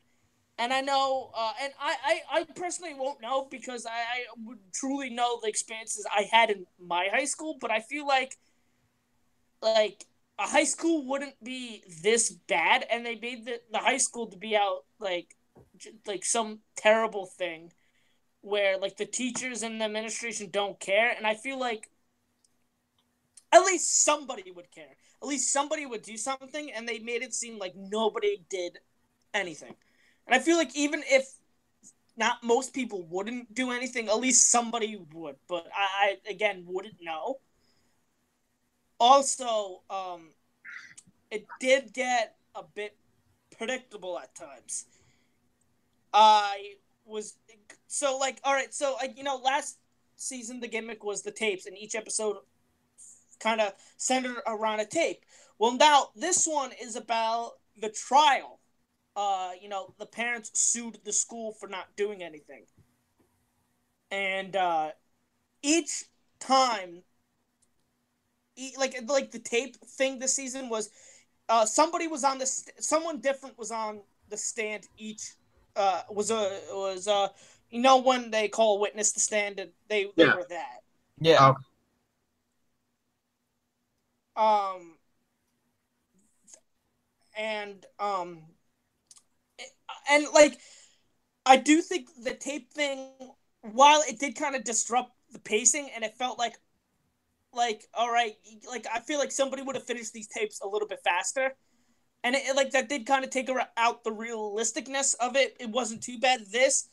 And I know, and I personally won't know because I would truly know the experiences I had in my high school, but I feel like a high school wouldn't be this bad, and they made the high school to be out like some terrible thing where the teachers and the administration don't care, and I feel like at least somebody would care. At least somebody would do something, and they made it seem like nobody did anything. And I feel like even if not most people wouldn't do anything, at least somebody would. But I again, wouldn't know. Also, it did get a bit predictable at times. I was... So, alright, so, last season the gimmick was the tapes, and each episode kind of centered around a tape. Well, now, this one is about the trial. The parents sued the school for not doing anything. And each time, the tape thing this season was, someone different was on the stand each, when they call a witness to stand, and they were that. Yeah. And and like I do think the tape thing, while it did kind of disrupt the pacing, and it felt like all right, like I feel like somebody would have finished these tapes a little bit faster, and it like that did kind of take out the realisticness of it. It wasn't too bad. This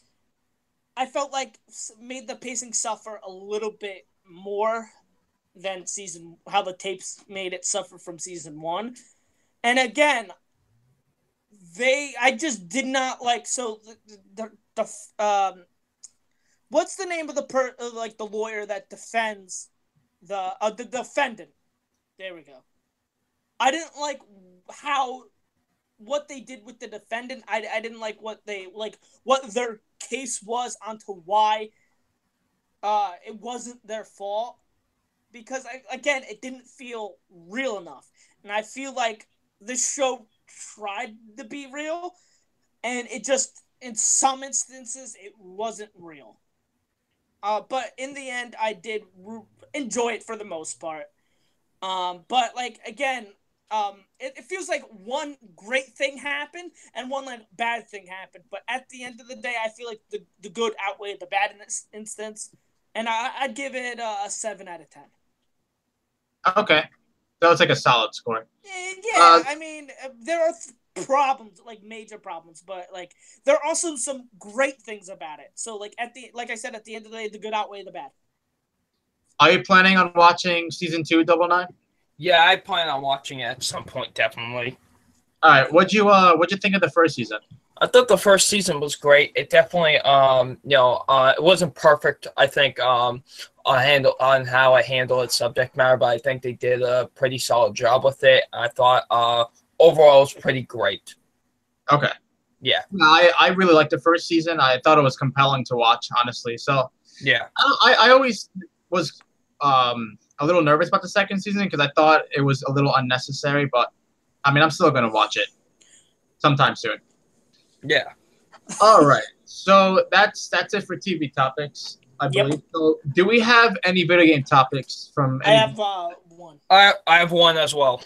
I felt like made the pacing suffer a little bit more than how the tapes made it suffer from season one. And again, I just did not like, so what's the name of the lawyer that defends the defendant? There we go. I didn't like what they did with the defendant. I didn't like what their case was onto why it wasn't their fault, because again, it didn't feel real enough. And I feel like this show tried to be real, and it just, in some instances, it wasn't real. But in the end, I did enjoy it for the most part. But like again, it feels like one great thing happened and one like bad thing happened. But at the end of the day, I feel like the good outweighed the bad in this instance, and I'd give it a 7 out of 10. Okay, that was like a solid score. Yeah, I mean, there are problems, like major problems, but like there are also some great things about it. So like like I said, at the end of the day, the good outweigh the bad. Are you planning on watching season 2, Double Nine? Yeah, I plan on watching it at some point, definitely. All right, what'd you think of the first season? I thought the first season was great. It definitely, it wasn't perfect, I think, on how I handled its subject matter, but I think they did a pretty solid job with it. I thought overall it was pretty great. Okay. Yeah. I really liked the first season. I thought it was compelling to watch, honestly. So yeah, I always was a little nervous about the second season because I thought it was a little unnecessary, but I mean, I'm still going to watch it sometime soon. Yeah. All right. So that's it for TV topics, I believe. Yep. So do we have any video game topics from I have one. I have one as well.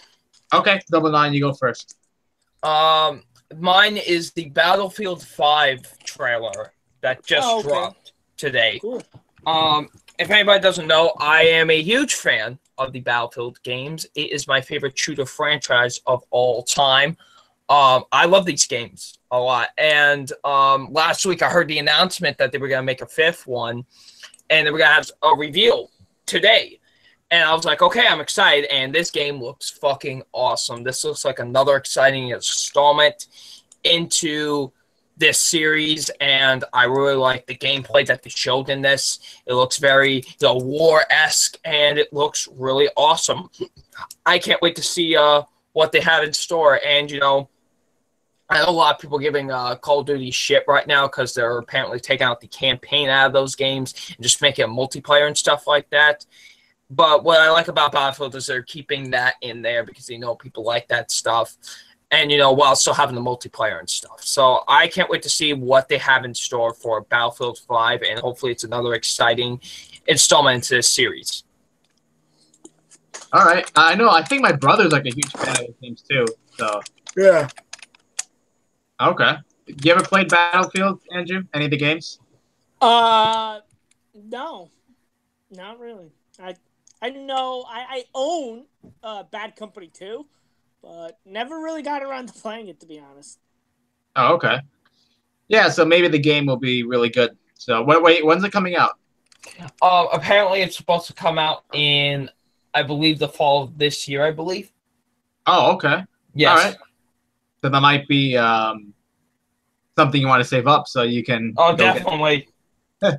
Okay, Double Nine, you go first. Mine is the Battlefield 5 trailer that just dropped today. Cool. If anybody doesn't know, I am a huge fan of the Battlefield games. It is my favorite shooter franchise of all time. I love these games a lot. And last week I heard the announcement that they were going to make a fifth one, and they were going to have a reveal today. And I was like, okay, I'm excited. And this game looks fucking awesome. This looks like another exciting installment into this series. And I really like the gameplay that they showed in this. It looks very war-esque, and it looks really awesome. I can't wait to see what they have in store. And, I know a lot of people giving Call of Duty shit right now because they're apparently taking out the campaign out of those games and just making it multiplayer and stuff like that. But what I like about Battlefield is they're keeping that in there because they know people like that stuff. And, while still having the multiplayer and stuff. So I can't wait to see what they have in store for Battlefield 5, and hopefully it's another exciting installment into this series. All right. I know. I think my brother's like a huge fan of the games too. So yeah. Okay. You ever played Battlefield, Andrew? Any of the games? No, not really. I know I own Bad Company 2, but never really got around to playing it, to be honest. Oh, okay. Yeah, so maybe the game will be really good. So wait, when's it coming out? Apparently it's supposed to come out in, I believe, the fall of this year, I believe. Oh, okay. Yes. All right. So that might be something you want to save up so you can. Oh, definitely. All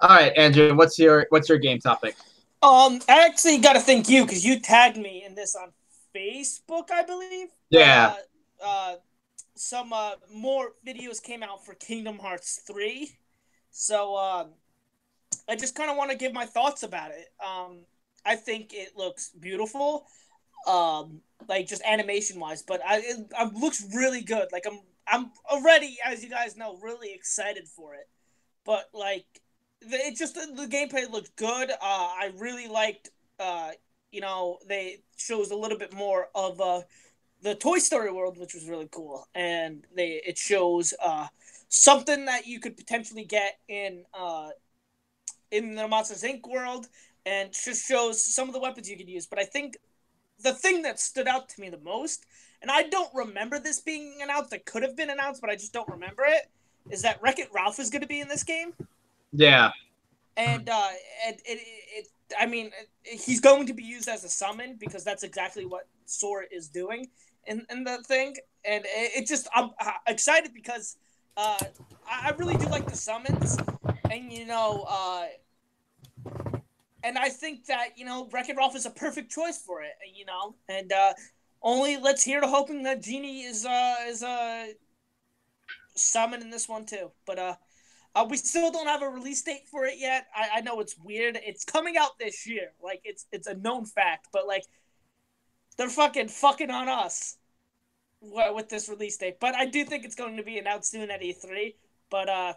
right, Andrew, what's your game topic? I actually got to thank you because you tagged me in this on Facebook, I believe. Yeah. Some more videos came out for Kingdom Hearts 3, so I just kind of want to give my thoughts about it. I think it looks beautiful, like just animation wise, but it looks really good. Like I'm already, as you guys know, really excited for it. But like, the gameplay looked good. I really liked, they shows a little bit more of the Toy Story world, which was really cool, and it shows something that you could potentially get in the Monsters Inc. world, and just shows some of the weapons you could use. But I think the thing that stood out to me the most, and I don't remember this being announced, it could have been announced, but I just don't remember it, is that Wreck-It Ralph is going to be in this game. Yeah. And I mean, he's going to be used as a summon because that's exactly what Sora is doing in the thing. And I'm excited because I really do like the summons, and and I think that Wreck-It Ralph is a perfect choice for it. And only let's hear to hoping that Genie is summon in this one too. But we still don't have a release date for it yet. I know it's weird. It's coming out this year. Like, it's a known fact. But, like, they're fucking on us with this release date. But I do think it's going to be announced soon at E3. But I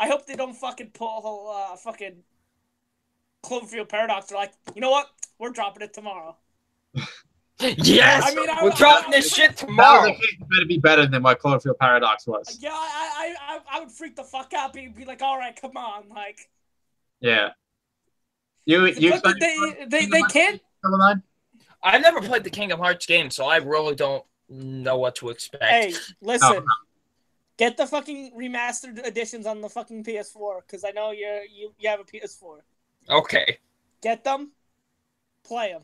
hope they don't fucking pull a whole fucking Cloverfield Paradox. They're like, you know what? We're dropping it tomorrow. Yes! I mean, we're dropping this shit tomorrow. That better be better than what Cloverfield Paradox was. Yeah, I would freak the fuck out. Be like, all right, come on, like. Yeah. You they can't. I've never played the Kingdom Hearts game, so I really don't know what to expect. Hey, listen. Get the fucking remastered editions on the fucking PS4, because I know you have a PS4. Okay. Get them. Play them.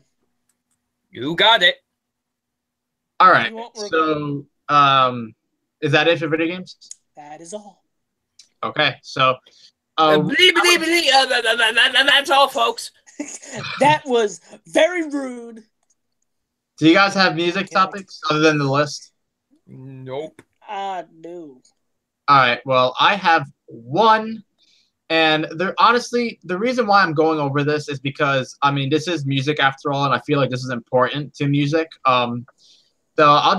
You got it. All right. So, is that it for video games? That is all. Okay. So, that's all, folks. That was very rude. Do you guys have music topics other than the list? Nope. No. All right. Well, I have one. And honestly, the reason why I'm going over this is because, I mean, this is music after all, and I feel like this is important to music. For those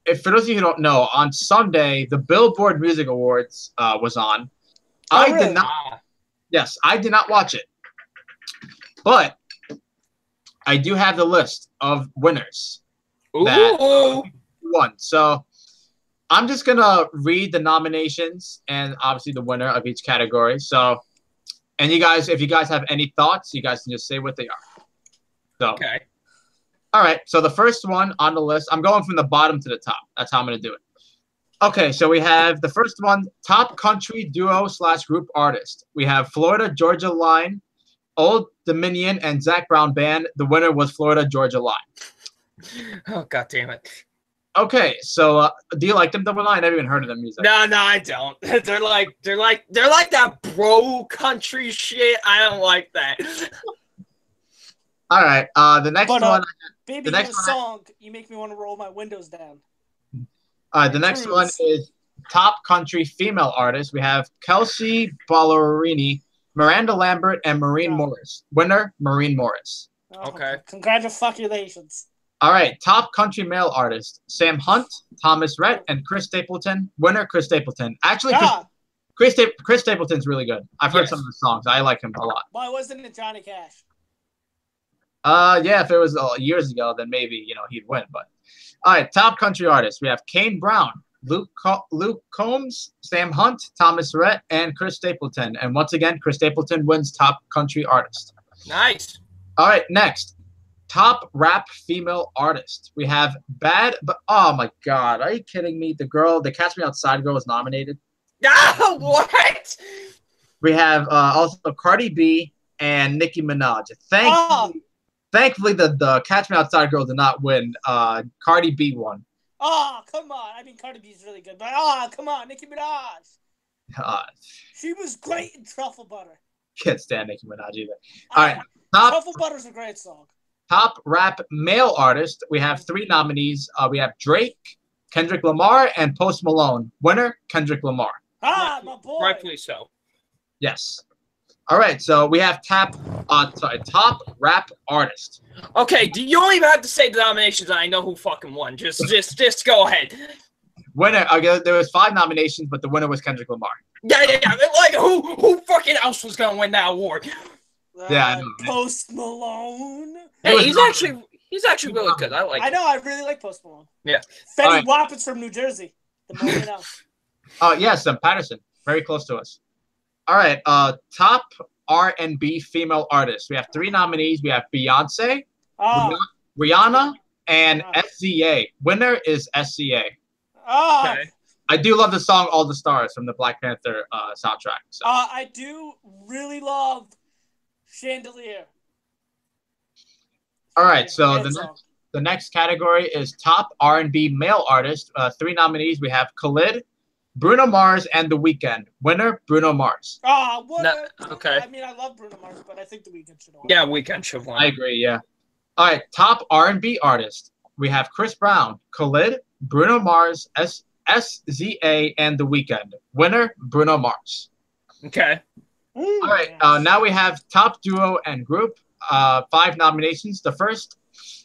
of you who don't know, on Sunday, the Billboard Music Awards was on. Really? Yes, I did not watch it. But I do have the list of winners. Ooh. Won. So I'm just going to read the nominations and obviously the winner of each category. So, and you guys, if you guys have any thoughts, you guys can just say what they are. So, okay. All right. So the first one on the list, I'm going from the bottom to the top. That's how I'm going to do it. Okay. So we have the first one, top country duo / group artist. We have Florida Georgia Line, Old Dominion, and Zac Brown Band. The winner was Florida Georgia Line. Oh, God damn it. Okay, so do you like them, Double Line? I never even heard of them music. No, I don't. They're like that bro country shit. I don't like that. All right, the next one. Baby, the next one, song, you make me want to roll my windows down. All right, the next one is top country female artist. We have Kelsey Ballerini, Miranda Lambert, and Maureen Morris. Winner, Maureen Morris. Oh, okay. Congratulations. All right, top country male artist, Sam Hunt, Thomas Rhett, and Chris Stapleton. Winner, Chris Stapleton. Actually, Chris Stapleton's really good. I've heard some of the songs. I like him a lot. Why wasn't it Johnny Cash? Yeah, if it was years ago, then maybe, he'd win. But all right, top country artists. We have Kane Brown, Luke Combs, Sam Hunt, Thomas Rhett, and Chris Stapleton. And once again, Chris Stapleton wins top country artist. Nice. All right, next. Top rap female artist. We have but oh my God, are you kidding me? The Catch Me Outside girl was nominated. Ah, what? We have also Cardi B and Nicki Minaj. Thankfully, the Catch Me Outside girl did not win. Cardi B won. Oh, come on. I mean, Cardi B is really good, but come on, Nicki Minaj. She was great in Truffle Butter. Can't stand Nicki Minaj either. All right, Truffle Butter's a great song. Top rap male artist. We have 3 nominees. We have Drake, Kendrick Lamar, and Post Malone. Winner, Kendrick Lamar. My boy. Rightfully so. Yes. All right, so we have top rap artist. Okay, you don't even have to say the nominations. I know who fucking won. Just go ahead. Winner. There was 5 nominations, but the winner was Kendrick Lamar. Yeah. Like who fucking else was gonna win that award? Yeah, I know. Post Malone. Hey, he's He's actually really good. I like I him. know. I really like Post Malone. Yeah. Fetty All right. Wap is from New Jersey. The more you know. Yes, Patterson, very close to us. All right, top R&B female artists. We have 3 nominees. We have Beyonce, Oh. Rihanna, and SZA. Winner is SZA. Oh. Okay. I do love the song "All the Stars" from the Black Panther soundtrack. So. I do really love Chandelier. All right, so Great song. the next category is top R&B male artist. 3 nominees. We have Khalid, Bruno Mars, and The Weeknd. Winner, Bruno Mars. Oh, what? Okay. I mean, I love Bruno Mars, but I think The Weeknd should win. Yeah, Weeknd should win. I agree, yeah. All right, top R&B artist. We have Chris Brown, Khalid, Bruno Mars, SZA, and The Weeknd. Winner, Bruno Mars. Okay. All right, now we have top duo and group. 5 nominations. The first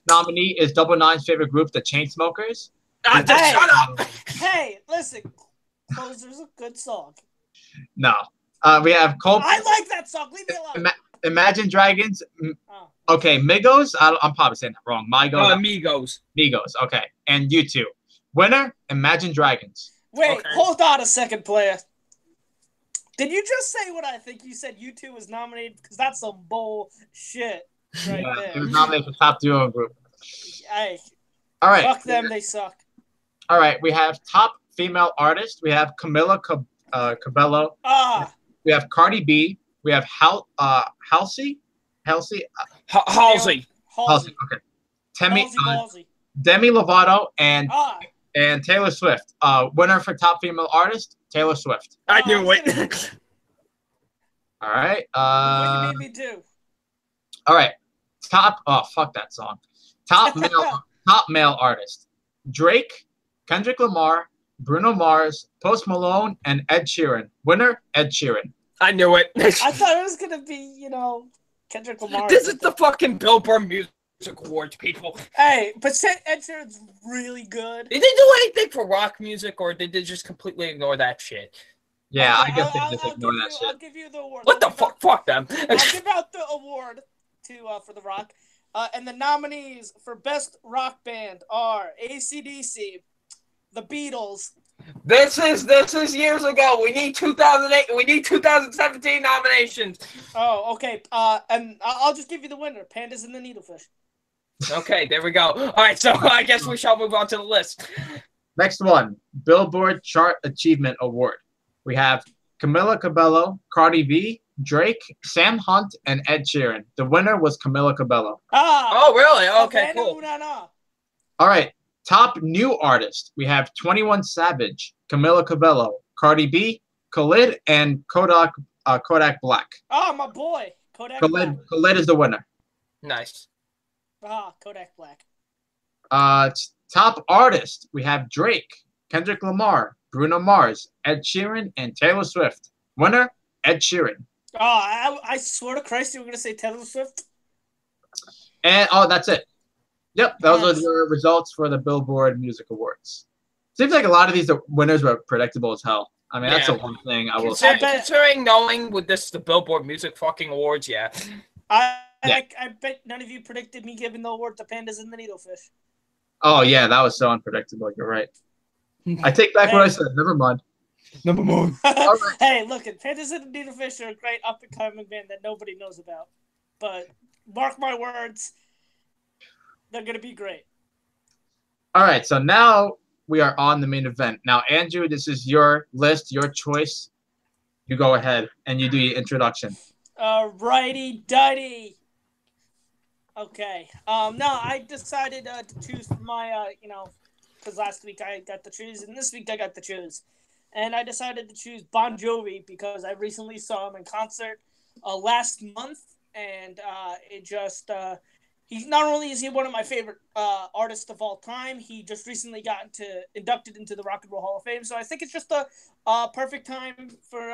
nominee is Double Nine's favorite group, the Chainsmokers. Hey. Shut up! Hey, listen. Closer's a good song. No. We have Coldplay. I like that song. Leave me alone. Imagine Dragons. Okay, Migos. I'm probably saying that wrong. Migos. Migos. Okay, and U2. Winner, Imagine Dragons. Wait, Okay. hold on a second, player. Did you just say what I think you said? U2 was nominated because that's some bullshit right It there. was nominated for top duo and group. Hey, All right. fuck them. They suck. All right. We have top female artist. We have Camila Cabello. We have Cardi B. We have Halsey. Halsey. Okay. Demi Lovato and Taylor Swift. Winner for top female artist, Taylor Swift. I knew it. All right. What you made me do? All right. Fuck that song. Top male artist. Drake, Kendrick Lamar, Bruno Mars, Post Malone, and Ed Sheeran. Winner, Ed Sheeran. I knew it. I thought it was gonna be, Kendrick Lamar. This is the fucking Billboard Music Awards, people. Hey, but Ed Sheeran's really good. Did they do anything for rock music, or did they just completely ignore that shit? Yeah, I guess they just ignore that shit. I'll give you the award. What the fuck? Fuck them. I'll give out the award for the rock. And the nominees for Best Rock Band are AC/DC, The Beatles. This is years ago. We need 2008. We need 2017 nominations. Oh, okay. And I'll just give you the winner. Pandas and the Needlefish. Okay, there we go. All right, so I guess we shall move on to the list. Next one, Billboard Chart Achievement Award. We have Camila Cabello, Cardi B, Drake, Sam Hunt, and Ed Sheeran. The winner was Camila Cabello. Oh, really? Okay, cool. All right, top new artist. We have 21 Savage, Camila Cabello, Cardi B, Khalid, and Kodak Black. Oh, my boy. Khalid is the winner. Nice. Kodak Black. Top artist. We have Drake, Kendrick Lamar, Bruno Mars, Ed Sheeran, and Taylor Swift. Winner, Ed Sheeran. I swear to Christ, you were going to say Taylor Swift? And, that's it. Yep, those are the results for the Billboard Music Awards. Seems like a lot of these winners were predictable as hell. I mean, that's the one thing I will say. Considering knowing with this, the Billboard Music fucking Awards, yeah. I bet none of you predicted me giving the award to Pandas and the Needlefish. Oh, yeah, that was so unpredictable. You're right. I take back what I said. Never mind. Right. Hey, look, Pandas and the Needlefish are a great up-and-coming band that nobody knows about. But mark my words, they're going to be great. All right, so now we are on the main event. Now, Andrew, this is your list, your choice. You go ahead and you do your introduction. Righty-dighty. Okay. No, I decided to choose my, because last week I got to choose, and this week I got to choose. And I decided to choose Bon Jovi because I recently saw him in concert last month, and it just he not only is he one of my favorite artists of all time, he just recently got inducted into the Rock and Roll Hall of Fame. So I think it's just a perfect time for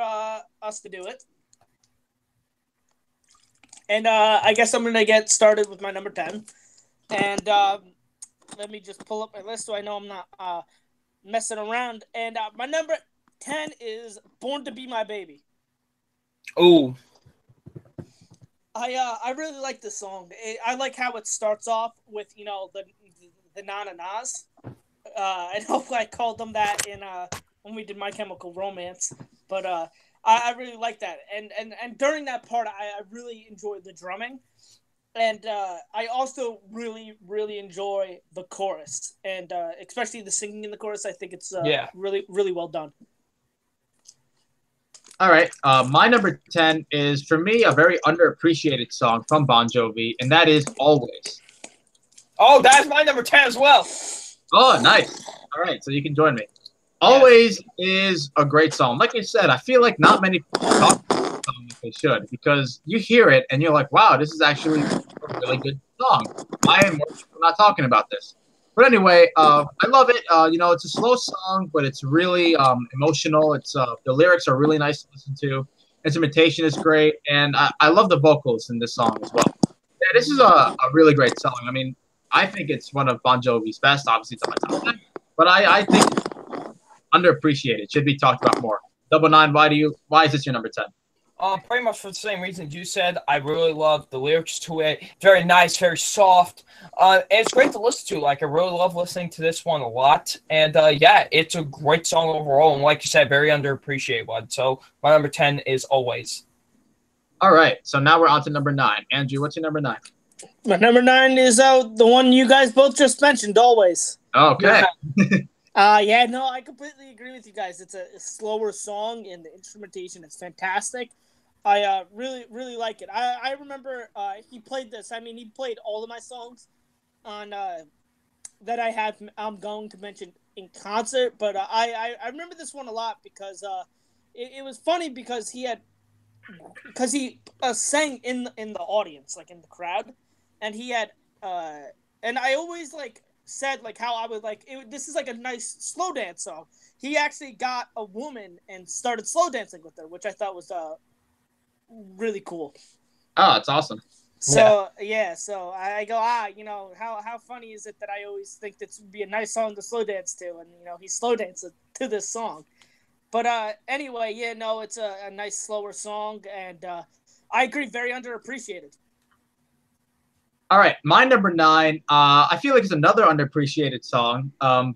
us to do it. And I guess I'm gonna get started with my number 10, and let me just pull up my list so I know I'm not messing around. And my number 10 is Born to Be My Baby. Oh. I really like this song. I like how it starts off with the na na nas. I know I called them that in when we did My Chemical Romance, but I really like that. And during that part, I really enjoyed the drumming, and I also really enjoy the chorus, and especially the singing in the chorus. I think it's Yeah. really well done. All right. My number 10 is, for me, a very underappreciated song from Bon Jovi, and that is Always. Oh, that's my number 10 as well. Oh, nice. All right. So you can join me. Yes. Always is a great song. Like I said, I feel like not many people talk about this song like they should, because you hear it and you're like, wow, this is actually a really good song. Why are more people not talking about this? But anyway, I love it. It's a slow song, but it's really emotional. It's the lyrics are really nice to listen to. Instrumentation is great, and I love the vocals in this song as well. Yeah, this is a really great song. I mean, I think it's one of Bon Jovi's best. Obviously, it's on my top 10, but I think it's underappreciated. Should be talked about more. Double Nine, why is this your number 10? Pretty much for the same reasons you said. I really love the lyrics to it. Very nice, very soft. And it's great to listen to. Like, I really love listening to this one a lot. And, yeah, it's a great song overall. And like you said, very underappreciated one. So my number 10 is Always. All right. So now we're on to number 9. Andrew, what's your number 9? My number 9 is the one you guys both just mentioned, Always. Okay. Yeah, no, I completely agree with you guys. It's a slower song, and the instrumentation is fantastic. I really like it. I remember he played this. I mean, he played all of my songs on that I'm going to mention in concert, but I remember this one a lot because it was funny because he sang in the audience, like in the crowd, and he had and I always said how I would this is like a nice slow dance song. He actually got a woman and started slow dancing with her, which I thought was really cool. Oh, it's awesome. So so I go, how funny is it that I always think this would be a nice song to slow dance to, and he slow danced to this song. But anyway, it's a nice slower song, and I agree, very underappreciated. All right, my number 9. I feel like it's another underappreciated song.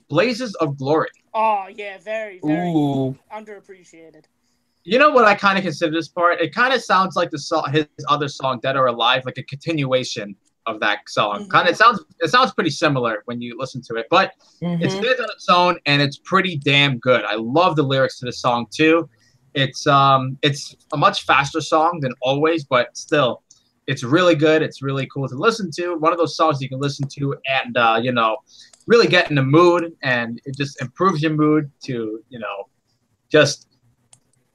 Blazes of Glory. Oh yeah, very underappreciated. You know what I kind of consider this part? It kind of sounds like his other song, Dead or Alive, like a continuation of that song. Mm-hmm. It sounds pretty similar when you listen to it, but it stands on its own and it's pretty damn good. I love the lyrics to the song too. It's a much faster song than Always, but still, it's really good. It's really cool to listen to. One of those songs you can listen to and really get in the mood, and it just improves your mood to just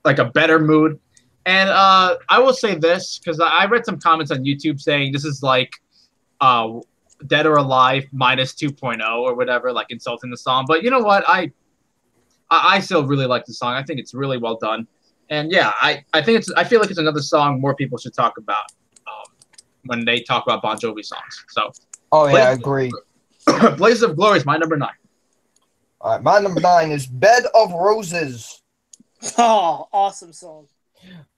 like a better mood. And I will say this, because I read some comments on YouTube saying this is like Dead or Alive minus 2.0 or whatever, like insulting the song. But you know what? I still really like the song. I think it's really well done. And yeah, I feel like it's another song more people should talk about when they talk about Bon Jovi songs. So I agree. Blaze of Glory is my number 9. All right, my number 9 is Bed of Roses. Oh, awesome song.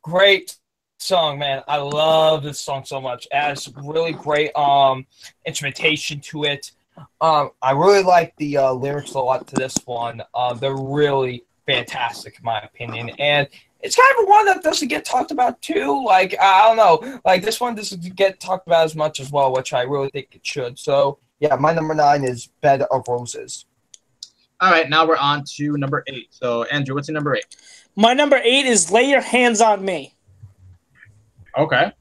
Great song, man. I love this song so much. It has really great instrumentation to it. I really like the lyrics a lot to this one. They're really fantastic in my opinion. And it's kind of one that doesn't get talked about too. Like, I don't know. Like, this one doesn't get talked about as much as well, which I really think it should. So, yeah, my number 9 is Bed of Roses. All right, now we're on to number 8. So, Andrew, what's your number 8? My number 8 is Lay Your Hands on Me. Okay.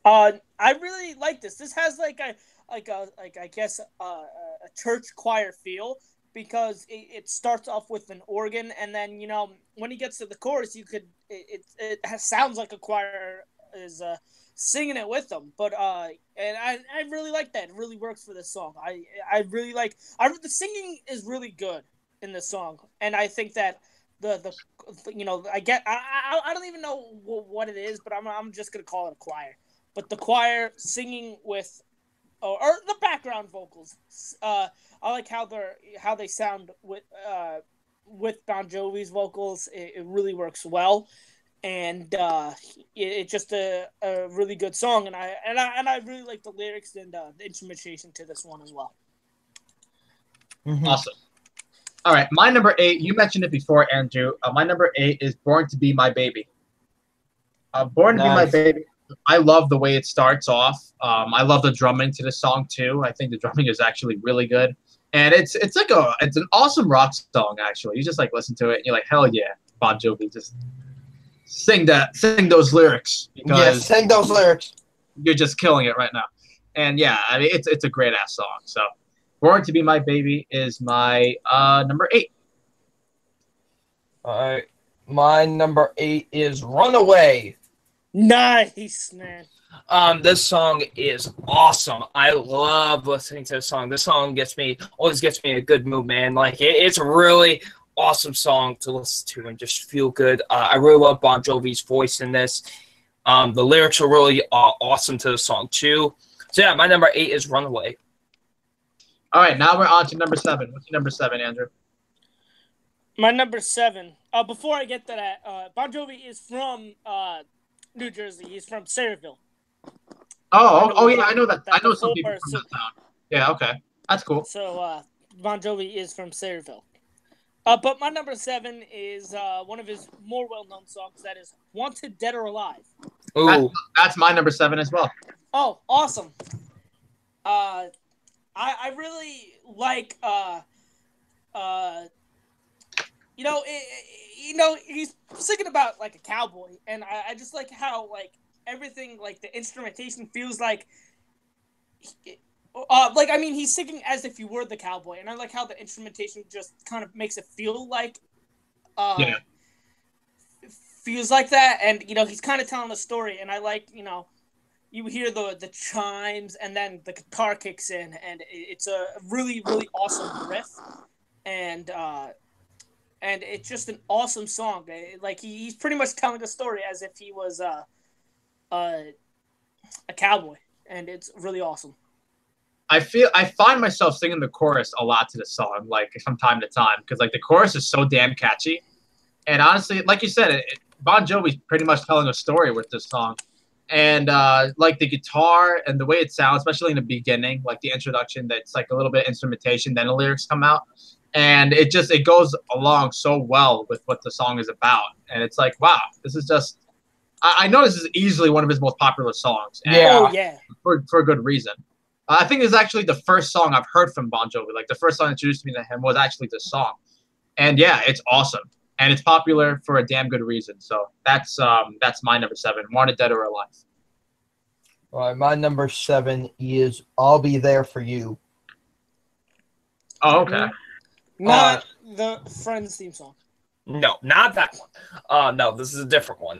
I really like this. This has I guess a church choir feel, because it starts off with an organ, and then when he gets to the chorus, it sounds like a choir is singing it with them. But and I really like that. It really works for this song. I really like. The singing is really good in this song, and I think that the I don't even know what it is, but I'm just gonna call it a choir. But the choir singing with or the background vocals, I like how they sound with Bon Jovi's vocals. It really works well. and it's just a really good song, and I really like the lyrics and the instrumentation to this one as well. Awesome. All right, my number 8. You mentioned it before, Andrew. My number 8 is "Born to Be My Baby." "Born to Be My Baby." I love the way it starts off. I love the drumming to the song too. I think the drumming is actually really good, and it's an awesome rock song. Actually, you just like listen to it, and you're like, hell yeah, Bon Jovi, just sing those lyrics because sing those lyrics. You're just killing it right now. And yeah, I mean it's a great ass song. So, "Born to Be My Baby" is my number 8. All right, my number 8 is "Runaway." Nice, man. This song is awesome. I love listening to this song. This song always gets me in a good mood, man. Like it's a really awesome song to listen to and just feel good. I really love Bon Jovi's voice in this. The lyrics are really awesome to the song too. So yeah, my number 8 is "Runaway." All right, now we're on to number 7. What's your number 7, Andrew? My number 7. Before I get to that, Bon Jovi is from New Jersey. He's from Sayreville. Oh yeah, I know that. I know some people from that town. Yeah, okay, that's cool. So Bon Jovi is from Sayreville. But my number 7 is one of his more well-known songs. That is "Wanted Dead or Alive." Ooh, that's my number 7 as well. Oh, awesome. I really like he's singing about like a cowboy, and I just like how like everything, like the instrumentation feels like he's singing as if you were the cowboy, and I like how the instrumentation just kind of makes it feel like feels like that, and he's kind of telling a story, and I like you hear the chimes, and then the guitar kicks in, and it's a really, really awesome riff, and it's just an awesome song. Like he's pretty much telling a story as if he was a cowboy, and it's really awesome. I find myself singing the chorus a lot to the song, like from time to time, because like the chorus is so damn catchy, and honestly, like you said, Bon Jovi's pretty much telling a story with this song. And like the guitar and the way it sounds, especially in the beginning, like the introduction, that's like a little bit instrumentation, then the lyrics come out, and it goes along so well with what the song is about. And it's like, wow, this is just, I know this is easily one of his most popular songs. And for good reason. I think it's actually the first song I've heard from Bon Jovi. Like the first song that introduced me to him was actually this song. And yeah, it's awesome. And it's popular for a damn good reason. So that's my number 7. "Wanted Dead or Alive." all right, my number 7 is "I'll Be There for You." Oh, okay. Not the Friends theme song. No, not that one. No, this is a different one.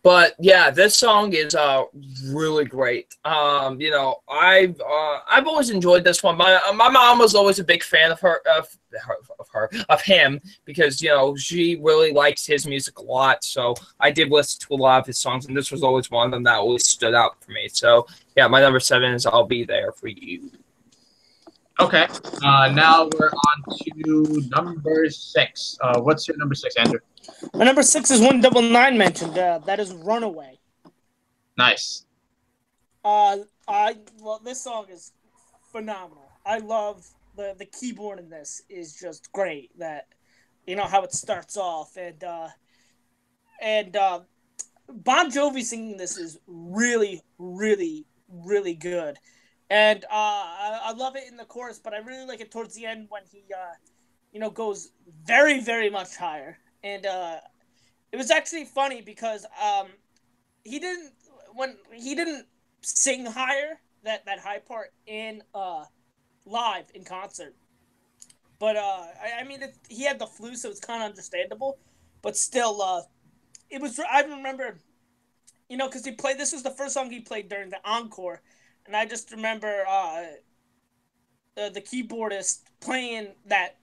But yeah, this song is really great. I've always enjoyed this one. My mom was always a big fan of him because she really likes his music a lot. So I did listen to a lot of his songs, and this was always one of them that always stood out for me. So yeah, my number 7 is "I'll Be There for You." Okay. Now we're on to number 6. What's your number 6, Andrew? My number 6 is one 999 mentioned. That is "Runaway." Nice. This song is phenomenal. I love the keyboard in this is just great. That how it starts off, and Bon Jovi singing this is really, really, really good. And I love it in the chorus, but I really like it towards the end when he, goes very, very much higher. And it was actually funny because he didn't sing higher, that high part in live in concert. But he had the flu, so it's kind of understandable. But still, it was. I remember, because this was the first song he played during the encore. And I just remember the keyboardist playing that,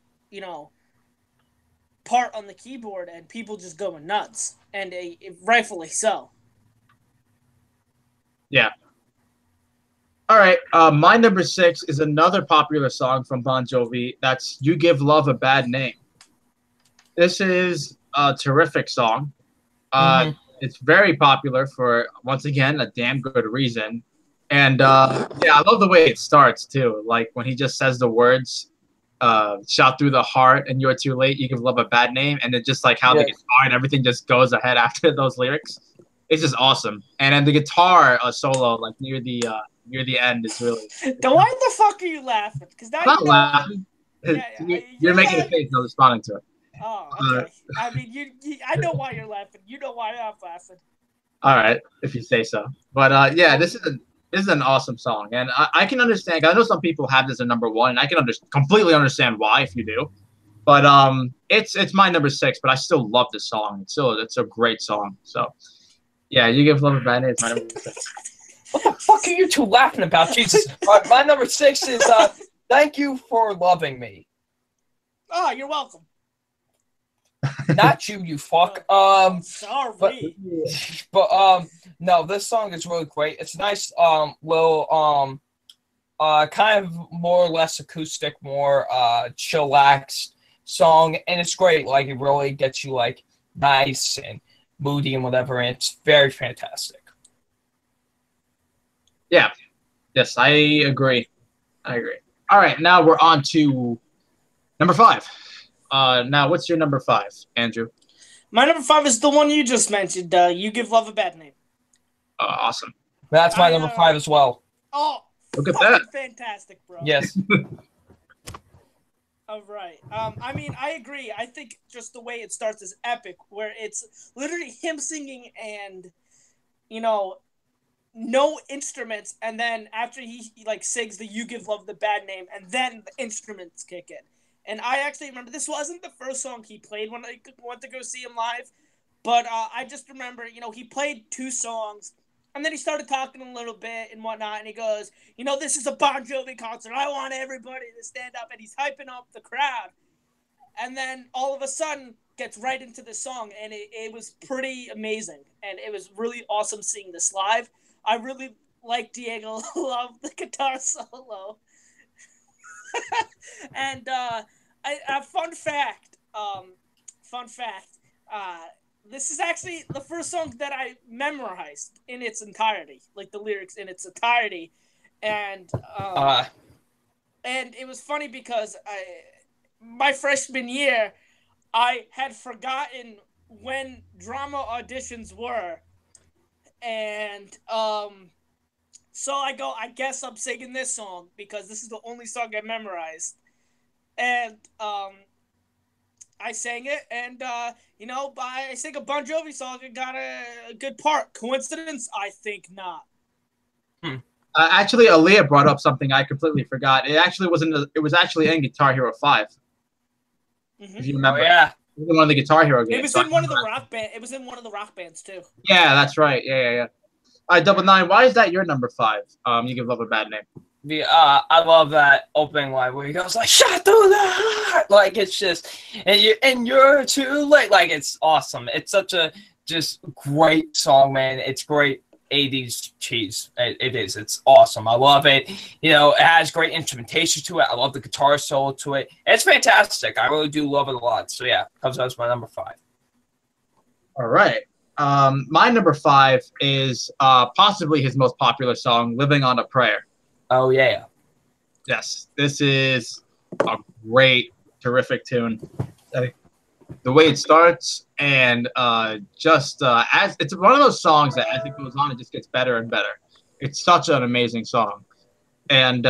part on the keyboard, and people just going nuts, and rightfully so. Yeah. All right. My number 6 is another popular song from Bon Jovi. That's "You Give Love a Bad Name." This is a terrific song. Uh, It's very popular for, once again, a damn good reason. And yeah, I love the way it starts too. Like when he just says the words, "Shot through the heart," and "You're too late." You give love a bad name, and it's just like how the guitar and everything just goes ahead after those lyrics. It's just awesome. And then the guitar solo, like near the end, is really. Then why the fuck are you laughing? Because now I'm not you know. laughing. Yeah, You're making a face. I'm responding to it. Oh, okay. I mean, I know why you're laughing. You know why I'm laughing. All right, if you say so. But yeah, this is an awesome song, and I can understand. I know some people have this at number one, and I can completely understand why if you do. But it's my number 6, but I still love this song. It's a great song. So yeah, You Give Love a Bad Name is my number 6. What the fuck are you two laughing about? Jesus. My number 6 is Thank You for Loving Me. Oh, you're welcome. Not you, you fuck. Sorry. But no, this song is really great. It's a nice little kind of more or less acoustic, more chillaxed song, and it's great. Like it really gets you like nice and moody and whatever, and it's very fantastic. Yeah. Yes, I agree. All right, now we're on to number 5. Now, what's your number 5, Andrew? My number 5 is the one you just mentioned. You Give Love a Bad Name. Awesome. That's my number 5 as well. Oh, look at that! Fantastic, bro. Yes. All right. I mean, I agree. I think just the way it starts is epic, where it's literally him singing and, no instruments, and then after he like sings the "You Give Love the Bad Name," and then the instruments kick in. And I actually remember this wasn't the first song he played when I went to go see him live, but I just remember, he played 2 songs, and then he started talking a little bit and whatnot, and he goes, this is a Bon Jovi concert. I want everybody to stand up, and he's hyping up the crowd. And then all of a sudden gets right into the song, and it was pretty amazing, and it was really awesome seeing this live. I really like Diego. Love the guitar solo. And fun fact, this is actually the first song that I memorized in its entirety, like the lyrics in its entirety, and it was funny because my freshman year, I had forgotten when drama auditions were, and so I guess I'm singing this song because this is the only song I memorized. And I sang it, and I sang a Bon Jovi song and got a good part. Coincidence? I think not. Actually, Aaliyah brought up something I completely forgot. It actually wasn't. It was actually in Guitar Hero 5. Mm-hmm. If you remember. Oh, yeah. It was in one of the Guitar Hero games. It was in one of the rock band. It was in one of the rock bands too. Yeah, that's right. Yeah. All right, Double Nine. Why is that your number 5? You Give Love a Bad Name. I love that opening line where he goes like "Shot through the heart," like it's just, and you're too late. Like it's awesome. It's such a just great song, man. It's great 80s cheese. It is. It's awesome. I love it. It has great instrumentation to it. I love the guitar solo to it. It's fantastic. I really do love it a lot. So yeah, comes out as my number 5. All right. My number 5 is possibly his most popular song, "Living on a Prayer." Oh yeah. Yes, this is a great, terrific tune. The way it starts, and as it's one of those songs that as it goes on, it just gets better and better. It's such an amazing song, and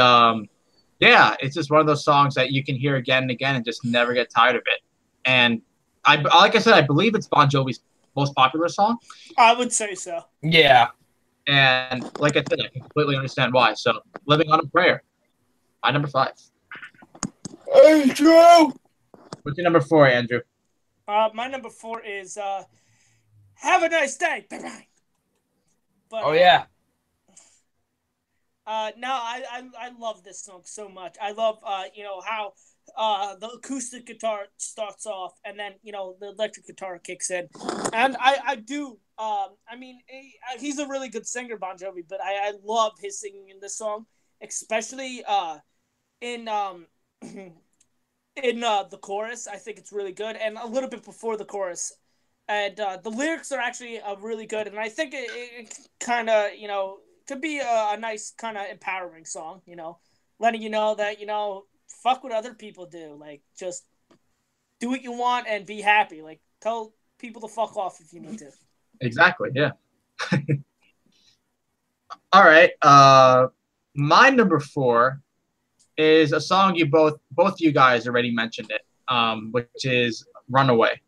yeah, it's just one of those songs that you can hear again and again and just never get tired of it. And like I said, I believe it's Bon Jovi's most popular song. I would say so. Yeah. And like I said, I can completely understand why. So, "Living on a Prayer," my number 5. Andrew! What's your number 4, Andrew? My number 4 is "Have a Nice Day." But, Oh yeah. No, I love this song so much. I love how the acoustic guitar starts off, and then the electric guitar kicks in, and I do. He's a really good singer, Bon Jovi, but I love his singing in this song, especially in the chorus. I think it's really good, and a little bit before the chorus. and the lyrics are actually really good, and I think it kind of could be a nice kind of empowering song, letting you know that fuck what other people do, like just do what you want and be happy, like tell people to fuck off if you need to. Exactly. Yeah. All right. My number 4 is a song you both of you guys already mentioned it, which is "Runaway."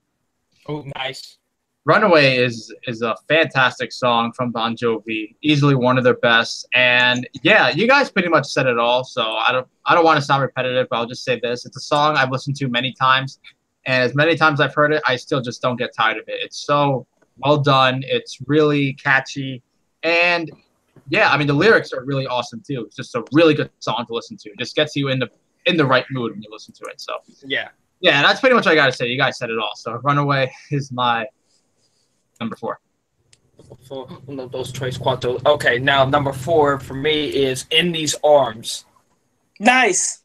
Oh, nice. "Runaway" is a fantastic song from Bon Jovi, easily one of their best. And yeah, you guys pretty much said it all. So I don't want to sound repetitive, but I'll just say this: it's a song I've listened to many times, and as many times I've heard it, I still just don't get tired of it. It's so well done. It's really catchy, and yeah, I mean the lyrics are really awesome too. It's just a really good song to listen to. It just gets you in the right mood when you listen to it. So Yeah. yeah, that's pretty much what I gotta say. You guys said it all. So "Runaway" is my number 4. So one of those Tres Cuatro. Okay, now number 4 for me is "In These Arms." Nice.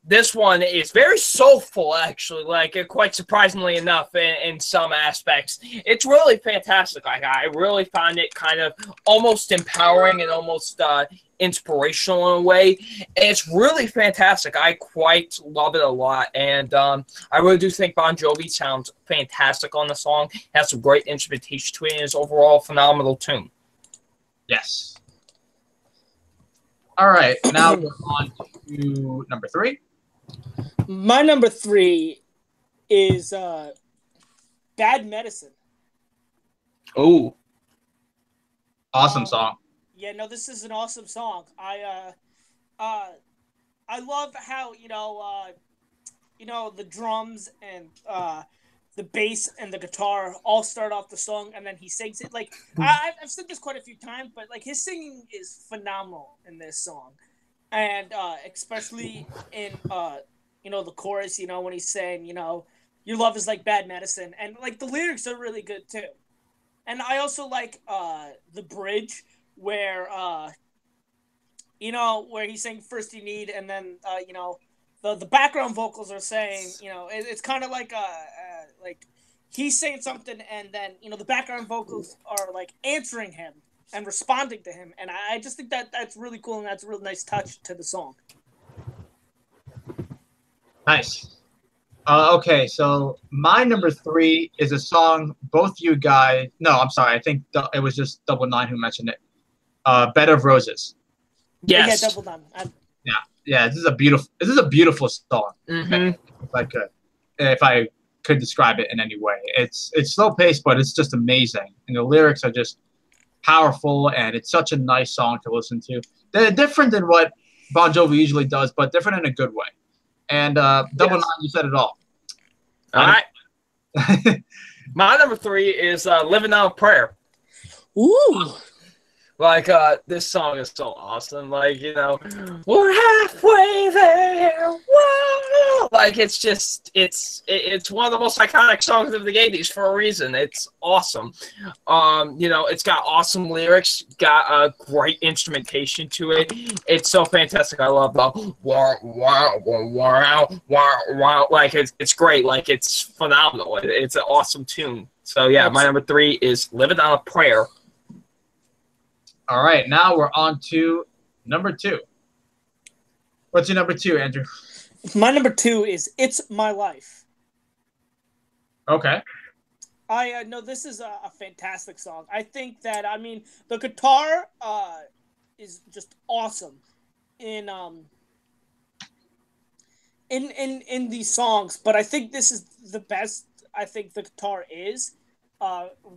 This one is very soulful, actually, like quite surprisingly enough in some aspects. It's really fantastic. Like I really find it kind of almost empowering and almost inspirational in a way. It's really fantastic. I quite love it a lot, and I really do think Bon Jovi sounds fantastic on the song. Has some great instrumentation to it, and is overall a phenomenal tune. Yes. All right, now we're on to number 3. My number 3 is "Bad Medicine." Oh, Awesome song. Yeah, no, this is an awesome song. I love how the drums and the bass and the guitar all start off the song, and then he sings it. Like I've said this quite a few times, but like his singing is phenomenal in this song, and especially in the chorus. When he's saying your love is like bad medicine, and like the lyrics are really good too. And I also like the bridge where where he's saying first you need, and then the background vocals are saying it's kind of like he's saying something, and then the background vocals are like answering him and responding to him, and I just think that's really cool, and that's a real nice touch to the song. Nice. Okay, so my number 3 is a song both you guys. No, I'm sorry. I think it was just Double Nine who mentioned it. "Bed of Roses." yes. Yeah, Double Down. Yeah. This is a beautiful song. Mm-hmm. If I could describe it in any way, it's slow paced, but it's just amazing, and the lyrics are just powerful, and it's such a nice song to listen to. They're different than what Bon Jovi usually does, but different in a good way. And Double Nine, you said it all. All right. My number 3 is "Living on a Prayer." Ooh. Like, this song is so awesome. Like, we're halfway there. Whoa! Like, it's just, it's one of the most iconic songs of the 80s for a reason. It's awesome. It's got awesome lyrics, got a great instrumentation to it. It's so fantastic. I love the wow, wow, wow, wow, wow. Like, it's great. Like, it's phenomenal. It's an awesome tune. So, yeah, my number 3 is "Living on a Prayer." All right, now we're on to number 2. What's your number 2, Andrew? My number 2 is "It's My Life." Okay. I know this is a fantastic song. I think that the guitar is just awesome in these songs, but I think this is the best. I think the guitar is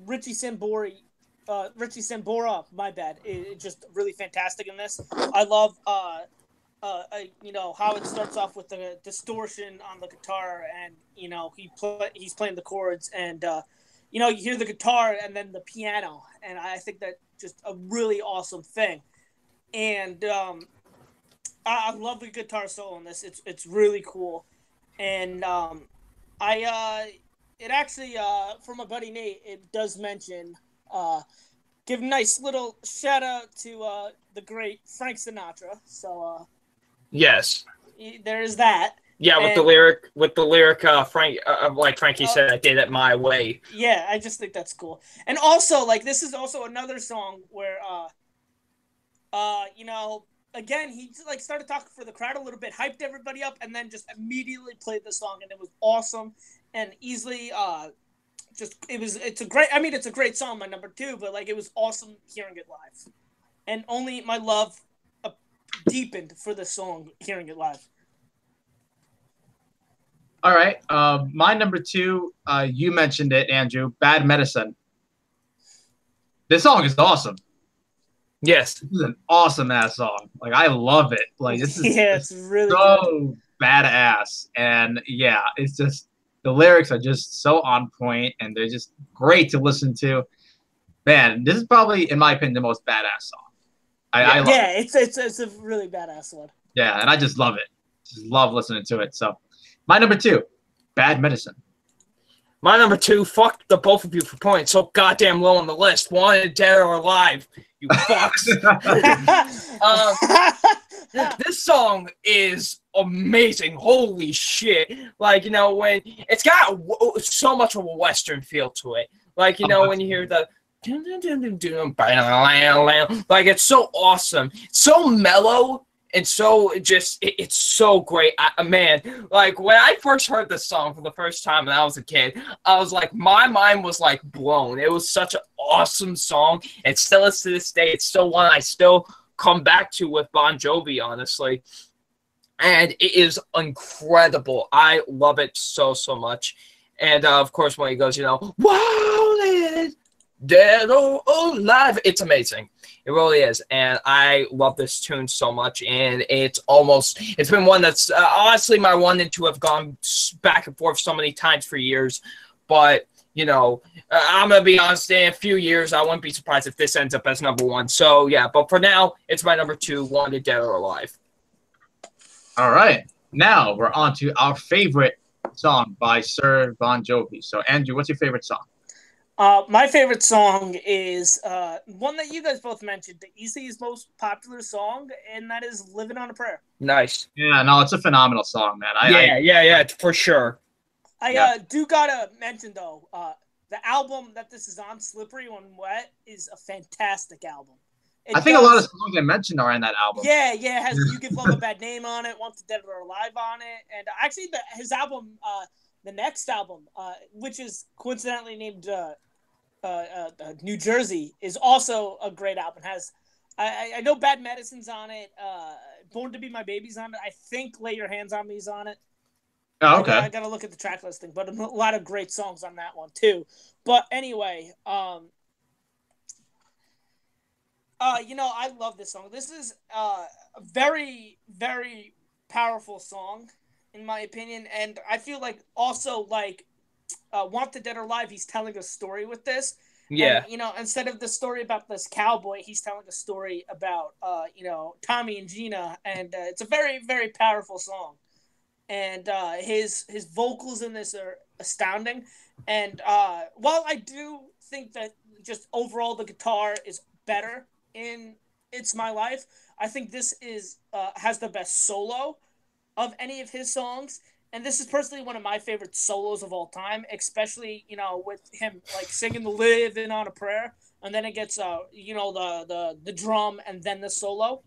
Richie Sambora, my bad, is just really fantastic in this. I love how it starts off with the distortion on the guitar, and he's playing the chords, and you hear the guitar and then the piano, and I think that's just a really awesome thing. And I love the guitar solo in this. It's really cool, and it actually for my buddy Nate, it does mention give a nice little shout out to the great Frank Sinatra. So yes, there is that. Yeah, with the lyric, like Frankie said, I did it my way. Yeah, I just think that's cool. And also, like, this is also another song where, you know, again, he like started talking for the crowd a little bit, hyped everybody up, and then just immediately played the song, and it was awesome and easily, it's a great song, my number 2, but like it was awesome hearing it live, and only my love deepened for the song hearing it live. All right. My number 2, you mentioned it, Andrew. Bad Medicine. This song is awesome. Yes. This is an awesome ass song. Like, I love it. Like, this is it's really so good. badass. And yeah, it's just the lyrics are just so on point, and they're just great to listen to. Man, this is probably, in my opinion, the most badass song. I love it. It's a really badass one. Yeah, and I just love it. Just love listening to it. So, my number 2, Bad Medicine. My number 2, fuck the both of you for pointing so goddamn low on the list. Wanted, Dead or Alive, you fucks. This song is amazing. Holy shit. Like, you know, when it's got so much of a Western feel to it. Like, you know, when you hear the like, it's so awesome. So mellow. And so it's so great. Man, like when I first heard this song for the first time when I was a kid, I was like, my mind was like blown. It was such an awesome song. It still is to this day. It's still one I still come back to with Bon Jovi, honestly. And it is incredible. I love it so, so much. And of course, when he goes, you know, wanted, dead or alive, it's amazing. It really is, and I love this tune so much, and it's been one that's honestly my 1 and 2 have gone back and forth so many times for years, but, you know, I'm going to be honest, in a few years, I wouldn't be surprised if this ends up as number 1, so yeah, but for now, it's my number 2, Wanted, Dead or Alive. All right, now we're on to our favorite song by Sir Bon Jovi. So, Andrew, what's your favorite song? My favorite song is one that you guys both mentioned, the easiest, most popular song, and that is "Living on a Prayer." Nice. Yeah, no, it's a phenomenal song, man. Yeah, for sure. I do gotta mention though, the album that this is on, "Slippery When Wet," is a fantastic album. I think a lot of songs I mentioned are in that album. Yeah, it has "You Give Love a Bad Name" on it, "Wanted, Dead or Alive" on it, and actually his album, the next album, which is coincidentally named New Jersey, is also a great album. I know Bad Medicine's on it. Born to Be My Baby's on it. I think Lay Your Hands on Me's on it. Oh, okay. I gotta look at the track listing, but a lot of great songs on that one too. But anyway, you know, I love this song. This is a very, very powerful song, in my opinion, and I feel like also like Wanted, Dead or Alive, he's telling a story with this. Yeah. And, you know, instead of the story about this cowboy, he's telling a story about, you know, Tommy and Gina. And it's a very, very powerful song. And his vocals in this are astounding. And while I do think that just overall the guitar is better in It's My Life, I think this is has the best solo of any of his songs. And this is personally one of my favorite solos of all time, especially, you know, with him like singing the "Living on a Prayer," and then it gets you know, the drum and then the solo.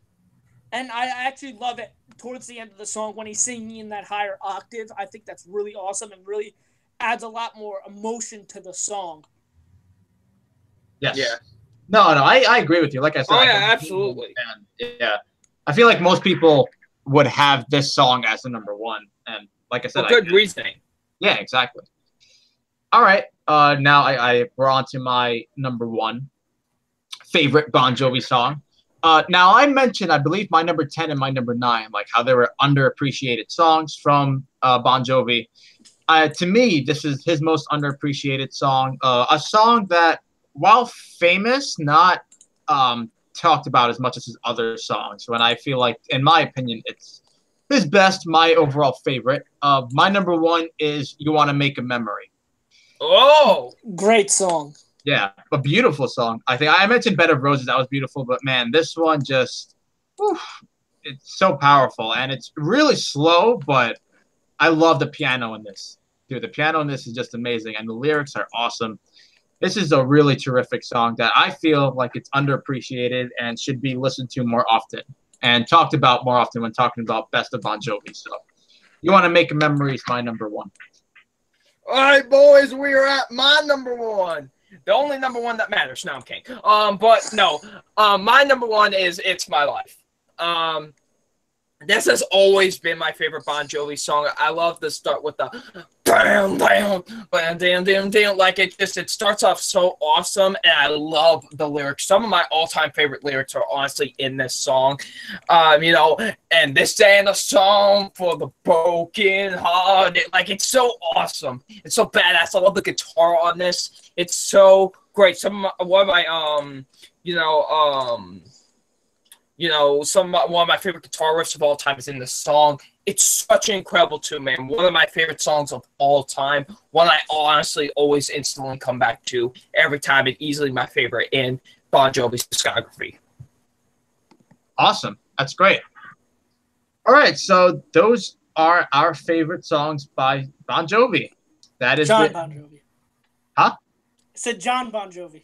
And I actually love it towards the end of the song when he's singing in that higher octave. I think that's really awesome and really adds a lot more emotion to the song. Yes. Yeah. No, I agree with you. Like I said, Absolutely. Yeah, I feel like most people would have this song as the number 1, and like I said, good reasoning. Yeah, exactly. All right. Now we're on to my number 1 favorite Bon Jovi song. Now I mentioned, I believe, my number 10 and my number 9, like how they were underappreciated songs from Bon Jovi. To me, this is his most underappreciated song. A song that, while famous, not talked about as much as his other songs. When I feel like, in my opinion, it's his best, my overall favorite. My number 1 is "You Want to Make a Memory." Oh, great song. Yeah, a beautiful song. I think I mentioned "Bed of Roses." That was beautiful, but man, this one just, it's so powerful, and it's really slow, but I love the piano in this. Dude, the piano in this is just amazing, and the lyrics are awesome. This is a really terrific song that I feel like it's underappreciated and should be listened to more often and talked about more often when talking about Best of Bon Jovi. So, You Want to Make a Memory is my number one. All right, boys, we are at my number one. The only number one that matters. No, I'm kidding. But no, my number one is "It's My Life." This has always been my favorite Bon Jovi song. I love the start with the bam, bam, bam, bam, bam, bam. Like it starts off so awesome, and I love the lyrics. Some of my all-time favorite lyrics are honestly in this song. You know, and this ain't a song for the broken hearted. Like it's so awesome. It's so badass. I love the guitar on this. It's so great. One of my one of my favorite guitar riffs of all time is in this song. It's such an incredible tune, man. One of my favorite songs of all time. One I honestly always instantly come back to every time, and easily my favorite in Bon Jovi's discography. Awesome. That's great. All right, so those are our favorite songs by Bon Jovi. That is John Bon Jovi. Huh? I said John Bon Jovi.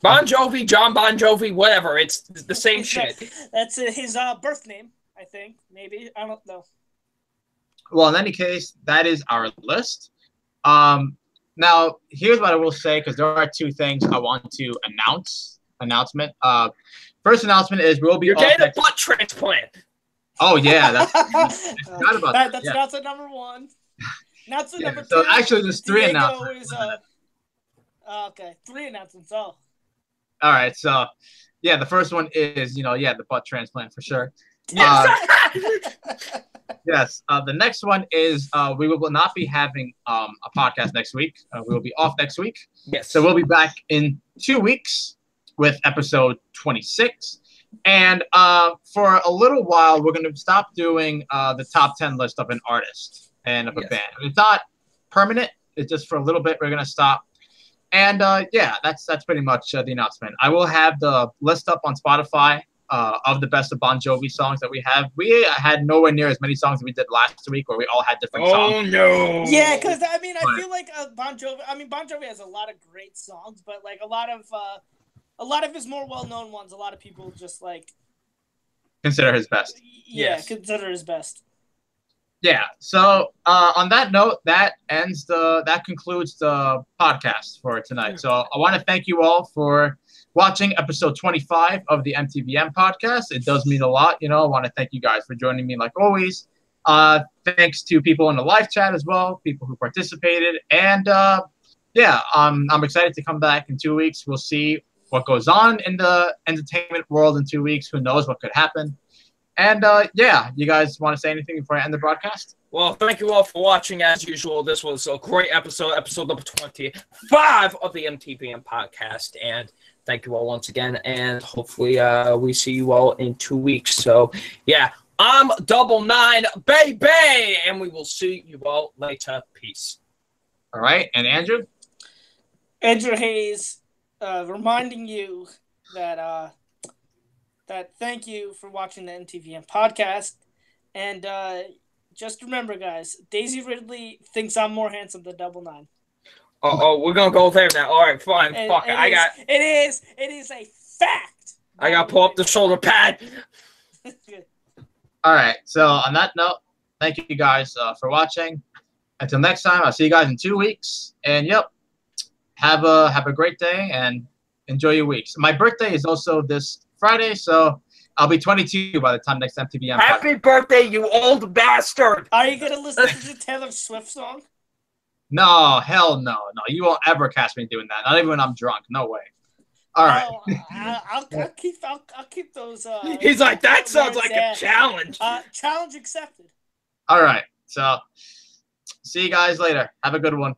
Bon Jovi, John Bon Jovi, whatever. It's the same shit. That's his birth name, I think. Maybe. I don't know. Well, in any case, that is our list. Now, here's what I will say, because there are two things I want to announcement. First announcement is we'll be You're getting a butt transplant. Oh, yeah. I forgot about that. That's announcement number one. Announcement number two. So, actually, there's three announcements. Okay, three announcements. Oh. All right, so yeah, the first one is the butt transplant for sure. Yes. Yes. The next one is we will not be having a podcast next week. We will be off next week. Yes. So we'll be back in 2 weeks with episode 26, and for a little while we're going to stop doing the top 10 list of an artist and of a band. It's not permanent. It's just for a little bit. We're going to stop. And yeah, that's pretty much the announcement. I will have the list up on Spotify of the best of Bon Jovi songs that we have. We had nowhere near as many songs as we did last week, where we all had different songs. Oh no! Yeah, because I feel like Bon Jovi. I mean, Bon Jovi has a lot of great songs, but like a lot of his more well-known ones, a lot of people just like consider his best. Yeah, consider his best. Yeah. So on that note, that concludes the podcast for tonight. So I want to thank you all for watching episode 25 of the MTVM podcast. It does mean a lot. I want to thank you guys for joining me like always. Thanks to people in the live chat as well, people who participated. And yeah, I'm excited to come back in 2 weeks. We'll see what goes on in the entertainment world in 2 weeks. Who knows what could happen. And yeah, you guys want to say anything before I end the broadcast? Well, thank you all for watching. As usual, this was a great episode number 25 of the MTVM podcast. And thank you all once again. And hopefully we see you all in 2 weeks. So, yeah, I'm Double 9, baby. And we will see you all later. Peace. All right. And Andrew? Andrew Hayes reminding you that thank you for watching the MTVM podcast. And just remember, guys, Daisy Ridley thinks I'm more handsome than Double 9. We're going to go there now. All right, fine. Fuck it. It is a fact. I got to pull up the shoulder pad. All right. So on that note, thank you guys for watching. Until next time, I'll see you guys in 2 weeks. And yep, have a great day and enjoy your weeks. My birthday is also this Friday, so I'll be 22 by the time next MTVM. Happy birthday, you old bastard! Are you gonna listen to the Taylor Swift song? No, hell no. You won't ever catch me doing that. Not even when I'm drunk. No way. All right. I'll keep those. He's like, that sounds like a challenge. Challenge accepted. All right. So, see you guys later. Have a good one.